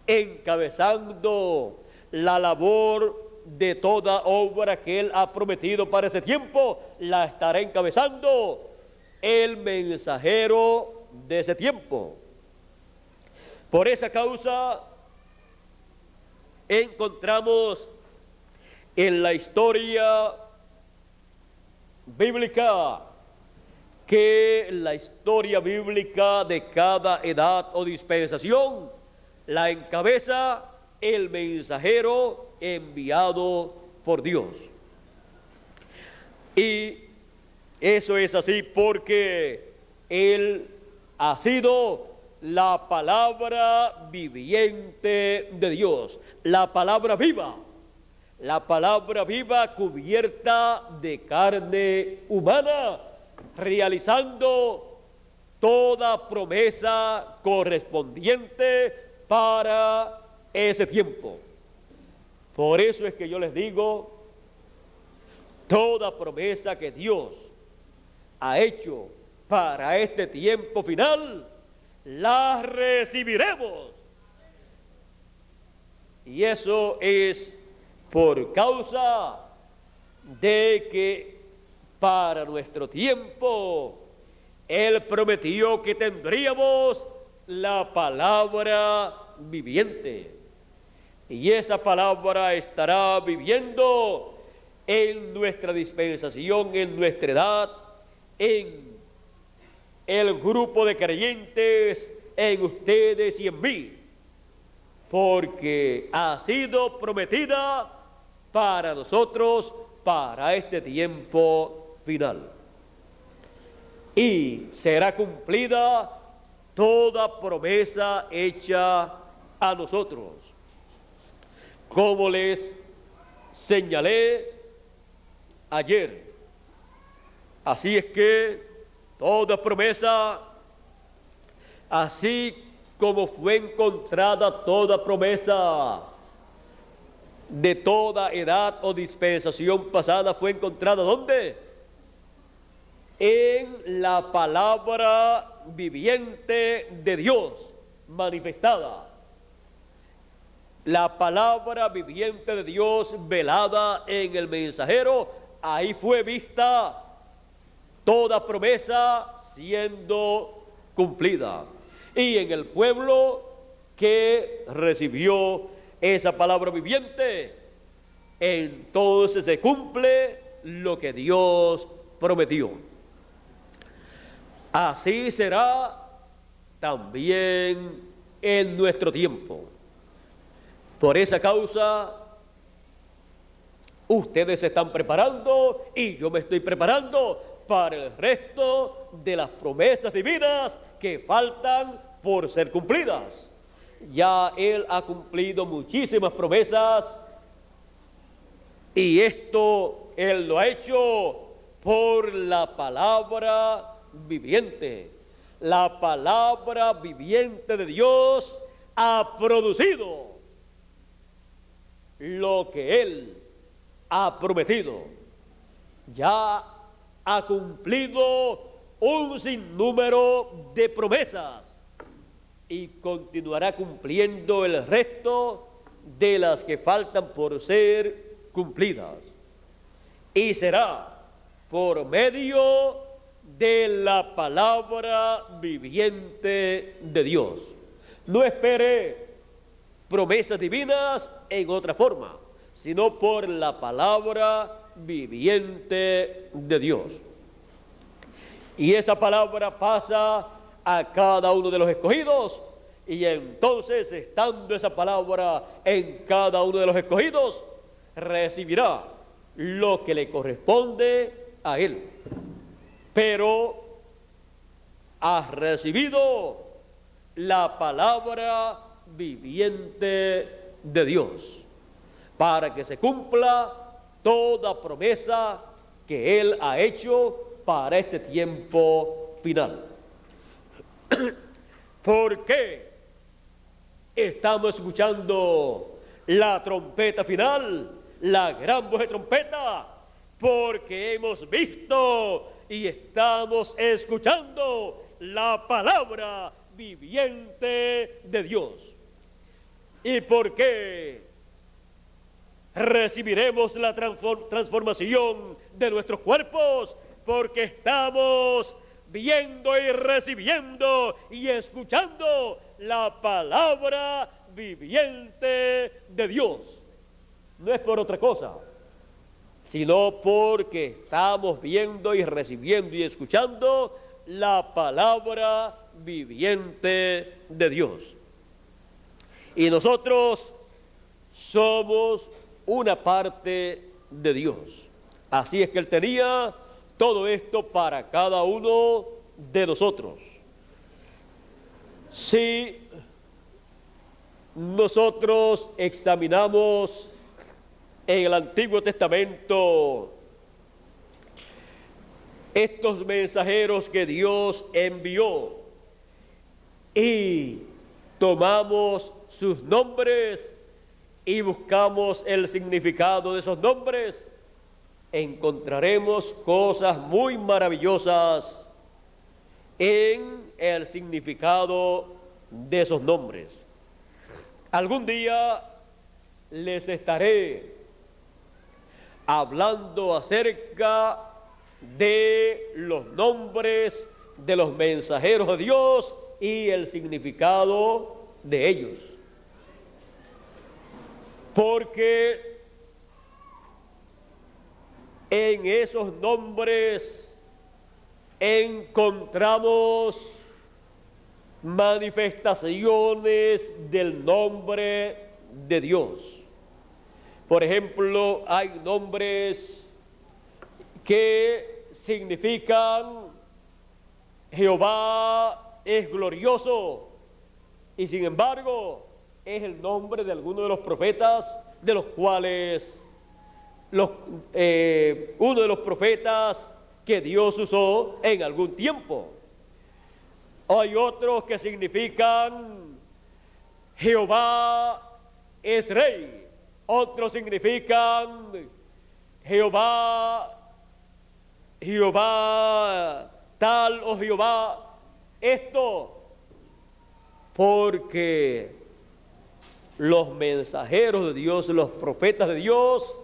encabezando la labor de toda obra que Él ha prometido para ese tiempo, la estará encabezando el mensajero de ese tiempo. Por esa causa encontramos en la historia bíblica que la historia bíblica de cada edad o dispensación la encabeza el mensajero enviado por Dios. Y eso es así porque Él ha sido la palabra viviente de Dios, la palabra viva cubierta de carne humana, realizando toda promesa correspondiente para ese tiempo. Por eso es que yo les digo, toda promesa que Dios ha hecho para este tiempo final, la recibiremos. Y eso es por causa de que para nuestro tiempo Él prometió que tendríamos la palabra viviente. Y esa palabra estará viviendo en nuestra dispensación, en nuestra edad, en el grupo de creyentes, en ustedes y en mí, porque ha sido prometida para nosotros, para este tiempo final. Y será cumplida toda promesa hecha a nosotros. Como les señalé ayer, así es que toda promesa, así como fue encontrada toda promesa de toda edad o dispensación pasada, fue encontrada ¿dónde? En la palabra viviente de Dios manifestada. La palabra viviente de Dios velada en el mensajero, ahí fue vista toda promesa siendo cumplida. Y en el pueblo que recibió esa palabra viviente, entonces se cumple lo que Dios prometió. Así será también en nuestro tiempo. Por esa causa, ustedes se están preparando y yo me estoy preparando para el resto de las promesas divinas que faltan por ser cumplidas. Ya Él ha cumplido muchísimas promesas y esto Él lo ha hecho por la palabra viviente. La palabra viviente de Dios ha producido lo que Él ha prometido. Ya ha cumplido un sinnúmero de promesas y continuará cumpliendo el resto de las que faltan por ser cumplidas. Y será por medio de la palabra viviente de Dios. No espere promesas divinas en otra forma, sino por la palabra viviente de Dios. Y esa palabra pasa a cada uno de los escogidos, y entonces, estando esa palabra en cada uno de los escogidos, recibirá lo que le corresponde a él. Pero has recibido la palabra viviente de Dios para que se cumpla toda promesa que Él ha hecho para este tiempo final. ¿Por qué estamos escuchando la trompeta final, la gran voz de trompeta? Porque hemos visto y estamos escuchando la palabra viviente de Dios. ¿Y por qué recibiremos la transformación de nuestros cuerpos? Porque estamos viendo y recibiendo y escuchando la palabra viviente de Dios. No es por otra cosa, sino porque estamos viendo y recibiendo y escuchando la palabra viviente de Dios. Y nosotros somos una parte de Dios. Así es que Él tenía todo esto para cada uno de nosotros. Si nosotros examinamos en el Antiguo Testamento estos mensajeros que Dios envió y tomamos sus nombres y buscamos el significado de esos nombres, encontraremos cosas muy maravillosas en el significado de esos nombres. Algún día les estaré hablando acerca de los nombres de los mensajeros de Dios y el significado de ellos. Porque en esos nombres encontramos manifestaciones del nombre de Dios. Por ejemplo, hay nombres que significan Jehová es glorioso, y sin embargo es el nombre de alguno de los profetas, de los cuales uno de los profetas que Dios usó en algún tiempo. Hay otros que significan Jehová es rey, otros significan Jehová tal o Jehová esto, porque los mensajeros de Dios, los profetas de Dios,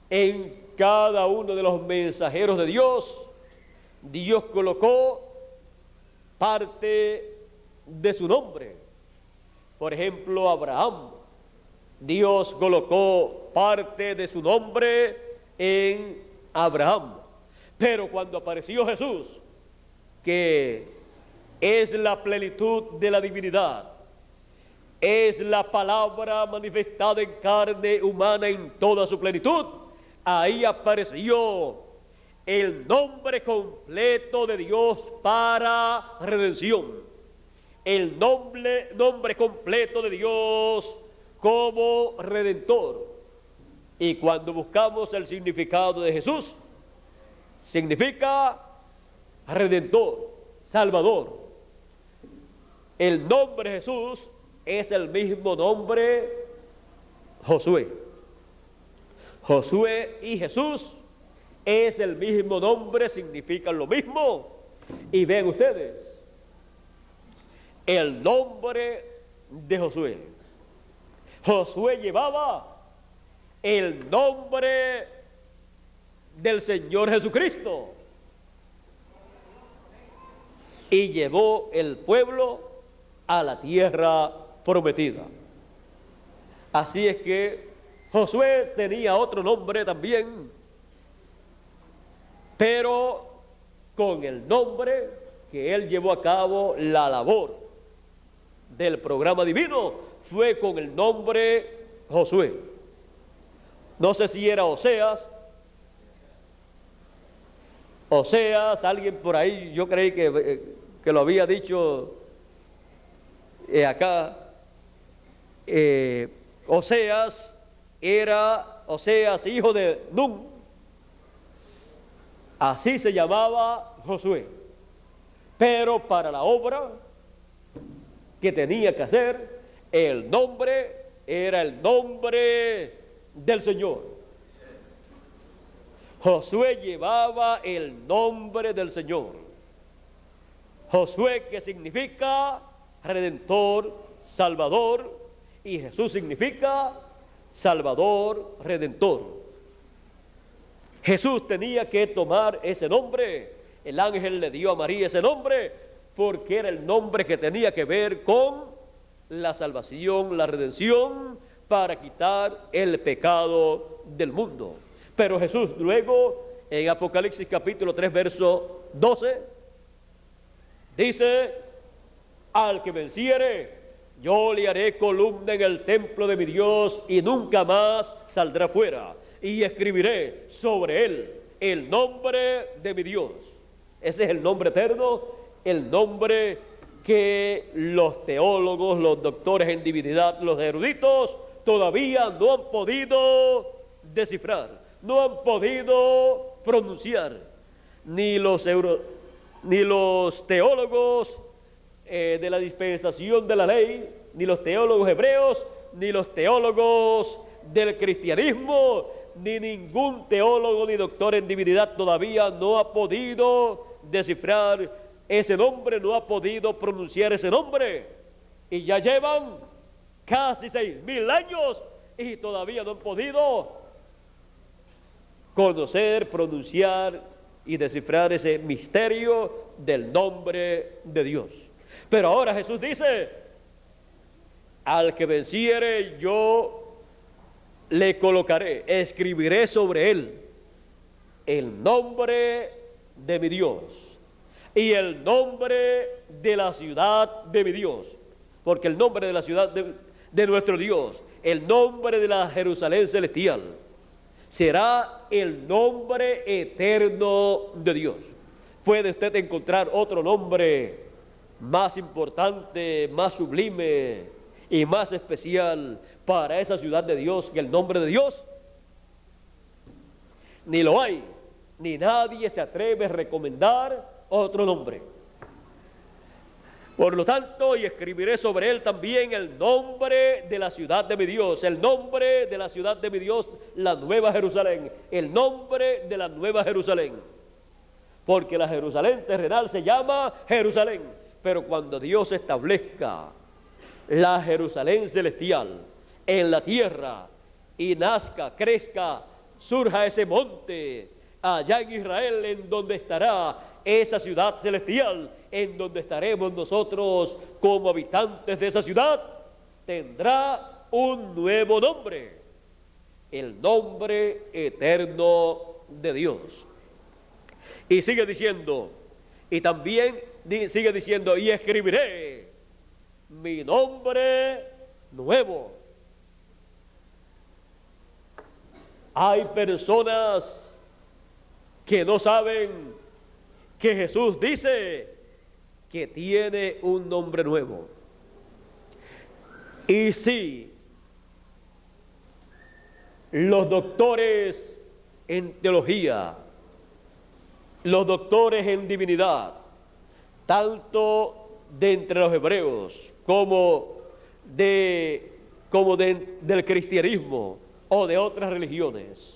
en cada uno de los mensajeros de Dios, Dios colocó parte de su nombre. Por ejemplo, Abraham, Dios colocó parte de su nombre en Abraham. Pero cuando apareció Jesús, que es la plenitud de la divinidad, es la palabra manifestada en carne humana en toda su plenitud, ahí apareció el nombre completo de Dios para redención, el nombre completo de Dios como Redentor. Y cuando buscamos el significado de Jesús, significa Redentor, Salvador. El nombre Jesús es el mismo nombre Josué. Josué y Jesús es el mismo nombre, significan lo mismo. Y ven ustedes, el nombre de Josué. Josué llevaba el nombre del Señor Jesucristo y llevó el pueblo a la tierra prometida. Así es que Josué tenía otro nombre también, pero con el nombre que él llevó a cabo la labor del programa divino fue con el nombre Josué. No sé si era Oseas, alguien por ahí, yo creí que lo había dicho acá. Oseas era Oseas, hijo de Nun. Así se llamaba Josué. Pero para la obra que tenía que hacer, el nombre era el nombre del Señor. Josué llevaba el nombre del Señor. Josué, que significa Redentor, Salvador, y Jesús significa Salvador, Redentor. Jesús tenía que tomar ese nombre. El ángel le dio a María ese nombre porque era el nombre que tenía que ver con la salvación, la redención, para quitar el pecado del mundo. Pero Jesús luego, en Apocalipsis capítulo 3, verso 12, dice: al que venciere, yo le haré columna en el templo de mi Dios y nunca más saldrá fuera. Y escribiré sobre él el nombre de mi Dios. Ese es el nombre eterno, el nombre que los teólogos, los doctores en divinidad, los eruditos, todavía no han podido descifrar, no han podido pronunciar, ni los teólogos de la dispensación de la ley, ni los teólogos hebreos, ni los teólogos del cristianismo, ni ningún teólogo ni doctor en divinidad todavía no ha podido descifrar ese nombre, no ha podido pronunciar ese nombre. Y ya llevan casi 6,000 años y todavía no han podido conocer, pronunciar y descifrar ese misterio del nombre de Dios. Pero ahora Jesús dice: al que venciere, yo le colocaré, escribiré sobre él el nombre de mi Dios y el nombre de la ciudad de mi Dios, porque el nombre de la ciudad de nuestro Dios, el nombre de la Jerusalén celestial, será el nombre eterno de Dios. ¿Puede usted encontrar otro nombre más importante, más sublime y más especial para esa ciudad de Dios que el nombre de Dios? Ni lo hay, ni nadie se atreve a recomendar otro nombre. Por lo tanto, y escribiré sobre él también el nombre de la ciudad de mi Dios, el nombre de la ciudad de mi Dios, la Nueva Jerusalén, el nombre de la Nueva Jerusalén. Porque la Jerusalén terrenal se llama Jerusalén, pero cuando Dios establezca la Jerusalén celestial en la tierra y nazca, crezca, surja ese monte allá en Israel, en donde estará esa ciudad celestial, en donde estaremos nosotros como habitantes de esa ciudad, tendrá un nuevo nombre, el nombre eterno de Dios. Y sigue diciendo, y también sigue diciendo: y escribiré mi nombre nuevo. Hay personas que no saben que Jesús dice que tiene un nombre nuevo. Y sí, los doctores en teología, los doctores en divinidad, tanto de entre los hebreos como del cristianismo o de otras religiones,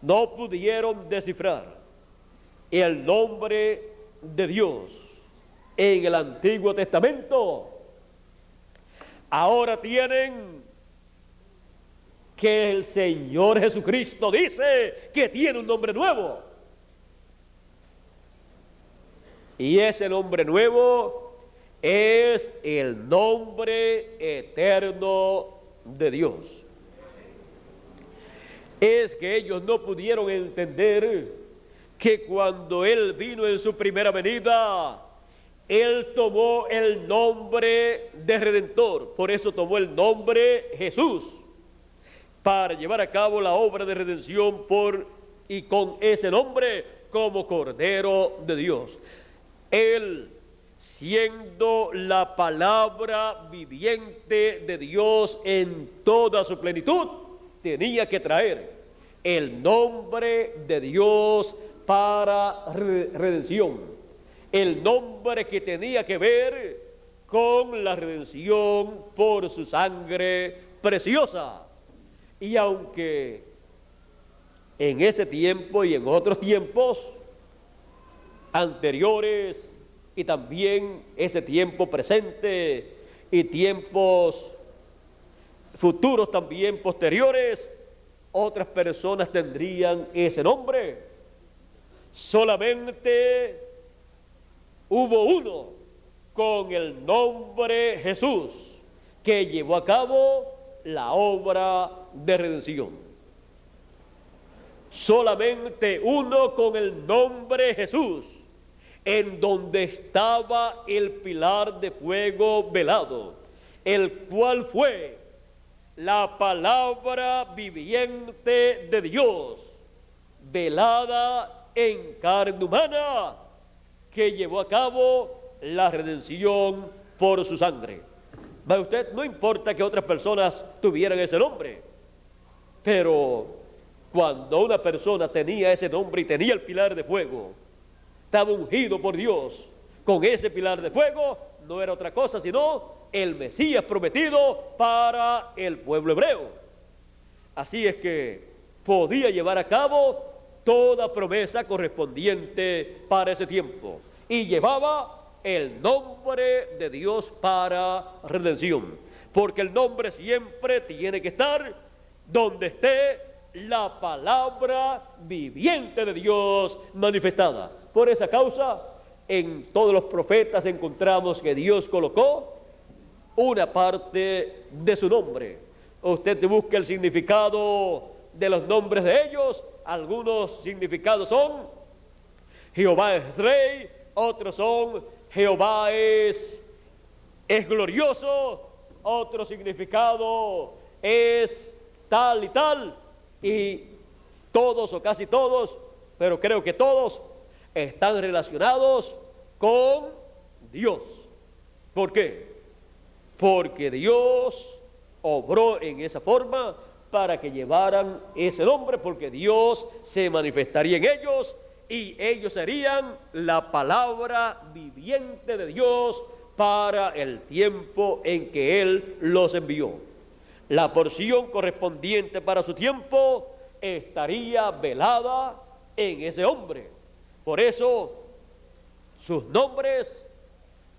no pudieron descifrar el nombre de Dios en el Antiguo Testamento. Ahora tienen que el Señor Jesucristo dice que tiene un nombre nuevo. Y ese nombre nuevo es el nombre eterno de Dios. Es que ellos no pudieron entender que cuando Él vino en su primera venida, Él tomó el nombre de Redentor. Por eso tomó el nombre Jesús, para llevar a cabo la obra de redención y con ese nombre como Cordero de Dios. Él, siendo la palabra viviente de Dios en toda su plenitud, tenía que traer el nombre de Dios para redención. El nombre que tenía que ver con la redención por su sangre preciosa. Y aunque en ese tiempo y en otros tiempos anteriores y también ese tiempo presente y tiempos futuros también posteriores, otras personas tendrían ese nombre. Solamente hubo uno con el nombre Jesús que llevó a cabo la obra de redención. Solamente uno con el nombre Jesús, en donde estaba el pilar de fuego velado, el cual fue la palabra viviente de Dios, velada en carne humana, que llevó a cabo la redención por su sangre. ¿Va usted? No importa que otras personas tuvieran ese nombre, pero cuando una persona tenía ese nombre y tenía el pilar de fuego, estaba ungido por Dios con ese pilar de fuego, no era otra cosa sino el Mesías prometido para el pueblo hebreo. Así es que podía llevar a cabo toda promesa correspondiente para ese tiempo, y llevaba el nombre de Dios para redención, porque el nombre siempre tiene que estar donde esté la palabra viviente de Dios manifestada. Por esa causa, en todos los profetas encontramos que Dios colocó una parte de su nombre. Usted busca el significado de los nombres de ellos. Algunos significados son: Jehová es rey, otros son Jehová es glorioso, otro significado es tal y tal, y todos o casi todos, pero creo que todos están relacionados con Dios. ¿Por qué? Porque Dios obró en esa forma para que llevaran ese nombre, porque Dios se manifestaría en ellos y ellos serían la palabra viviente de Dios para el tiempo en que Él los envió. La porción correspondiente para su tiempo estaría velada en ese hombre. Por eso sus nombres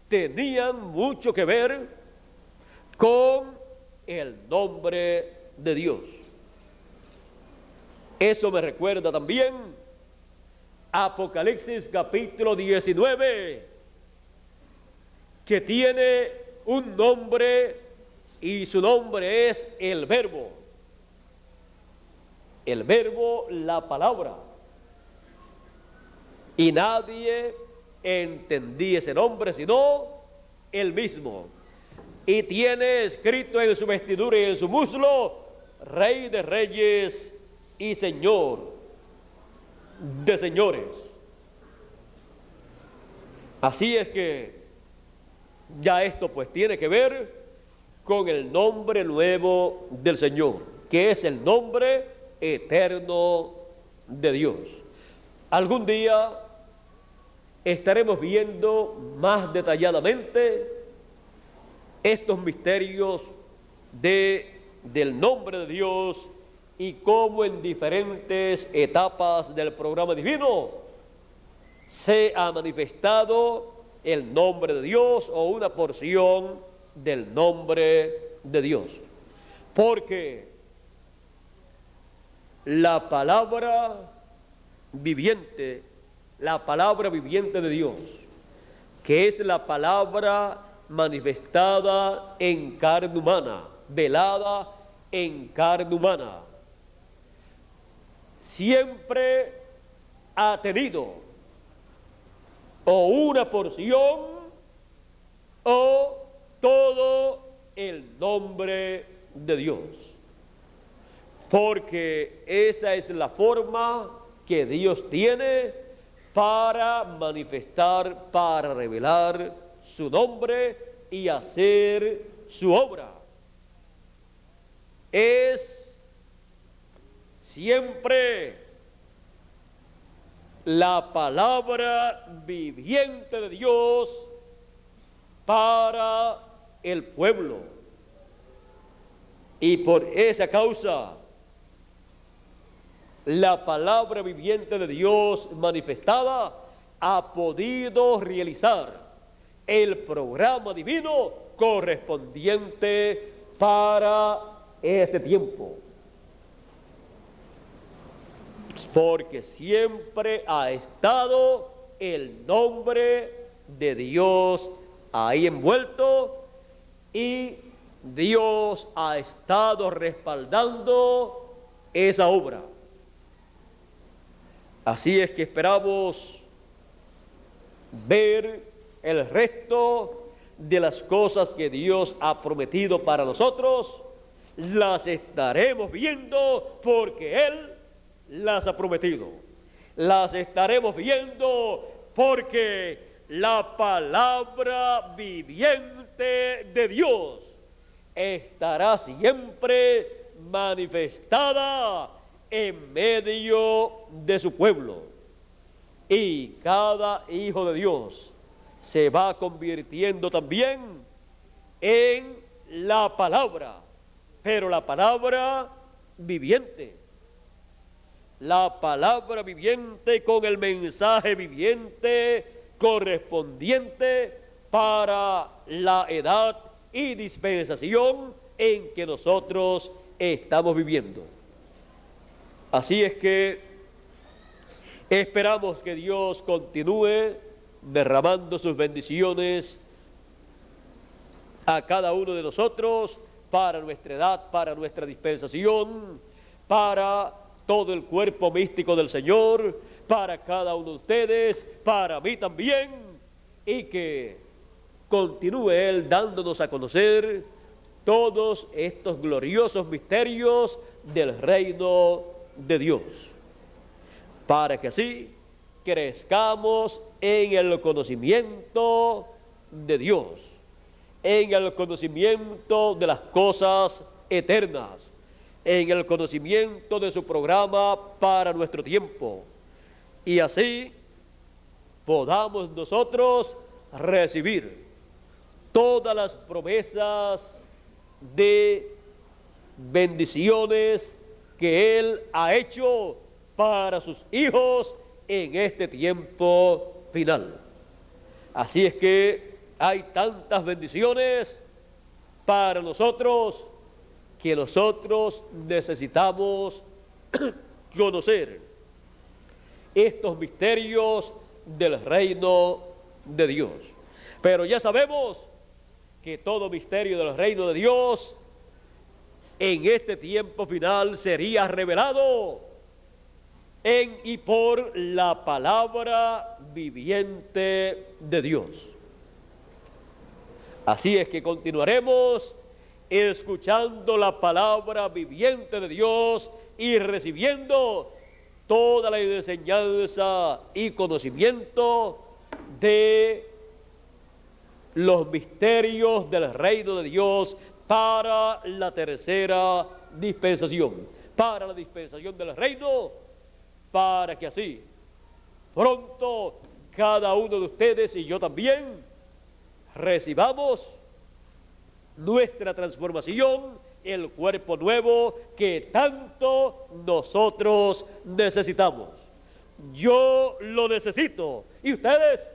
tenían mucho que ver con el nombre de Dios. Eso me recuerda también Apocalipsis capítulo 19, que tiene un nombre, y su nombre es el Verbo. El Verbo, la palabra. Y nadie entendía ese nombre sino él mismo. Y tiene escrito en su vestidura y en su muslo: Rey de Reyes y Señor de señores. Así es que ya esto pues tiene que ver con el nombre nuevo del Señor, que es el nombre eterno de Dios. Algún día estaremos viendo más detalladamente estos misterios del nombre de Dios y cómo en diferentes etapas del programa divino se ha manifestado el nombre de Dios o una porción del nombre de Dios. Porque la palabra viviente de Dios, que es la palabra manifestada en carne humana, velada en carne humana, siempre ha tenido o una porción o todo el nombre de Dios, porque esa es la forma que Dios tiene para manifestar, para revelar su nombre y hacer su obra. Es siempre la palabra viviente de Dios para el pueblo. Y por esa causa, la palabra viviente de Dios manifestada ha podido realizar el programa divino correspondiente para ese tiempo. Porque siempre ha estado el nombre de Dios ahí envuelto y Dios ha estado respaldando esa obra. Así es que esperamos ver el resto de las cosas que Dios ha prometido para nosotros. Las estaremos viendo porque Él las ha prometido. Las estaremos viendo porque la palabra viviente de Dios estará siempre manifestada en medio de su pueblo. Y cada hijo de Dios se va convirtiendo también en la palabra, pero la palabra viviente. La palabra viviente con el mensaje viviente correspondiente para la edad y dispensación en que nosotros estamos viviendo. Así es que esperamos que Dios continúe derramando sus bendiciones a cada uno de nosotros para nuestra edad, para nuestra dispensación, para todo el cuerpo místico del Señor, para cada uno de ustedes, para mí también, y que continúe Él dándonos a conocer todos estos gloriosos misterios del reino de Dios, para que así crezcamos en el conocimiento de Dios, en el conocimiento de las cosas eternas, en el conocimiento de su programa para nuestro tiempo, y así podamos nosotros recibir todas las promesas de bendiciones que Él ha hecho para sus hijos en este tiempo final. Así es que hay tantas bendiciones para nosotros que nosotros necesitamos conocer estos misterios del reino de Dios. Pero ya sabemos que todo misterio del reino de Dios en este tiempo final sería revelado en y por la palabra viviente de Dios. Así es que continuaremos escuchando la palabra viviente de Dios y recibiendo toda la enseñanza y conocimiento de los misterios del reino de Dios para la tercera dispensación, para la dispensación del reino, para que así pronto cada uno de ustedes y yo también recibamos nuestra transformación, el cuerpo nuevo que tanto nosotros necesitamos. Yo lo necesito. ¿Y ustedes?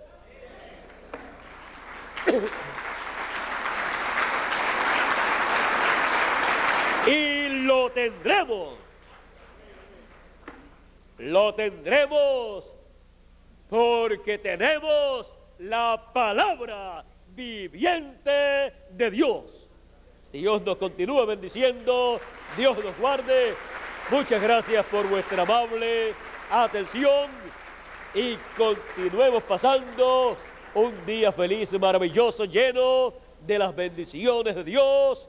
Y lo tendremos. Lo tendremos porque tenemos la palabra viviente de Dios. Dios nos continúe bendiciendo, Dios nos guarde. Muchas gracias por vuestra amable atención y continuemos pasando un día feliz, maravilloso, lleno de las bendiciones de Dios,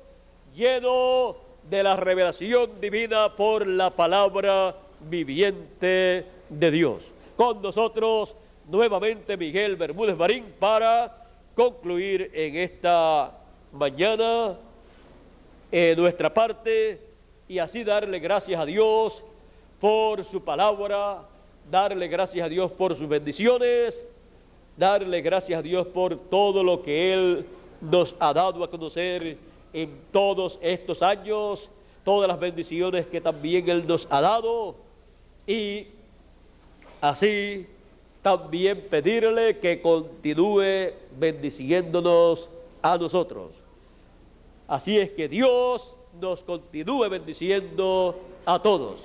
lleno de la revelación divina por la palabra viviente de Dios. Con nosotros nuevamente Miguel Bermúdez Marín para concluir en esta mañana nuestra parte y así darle gracias a Dios por su palabra, darle gracias a Dios por sus bendiciones, darle gracias a Dios por todo lo que Él nos ha dado a conocer en todos estos años, todas las bendiciones que también Él nos ha dado y así también pedirle que continúe bendiciéndonos a nosotros. Así es que Dios nos continúe bendiciendo a todos.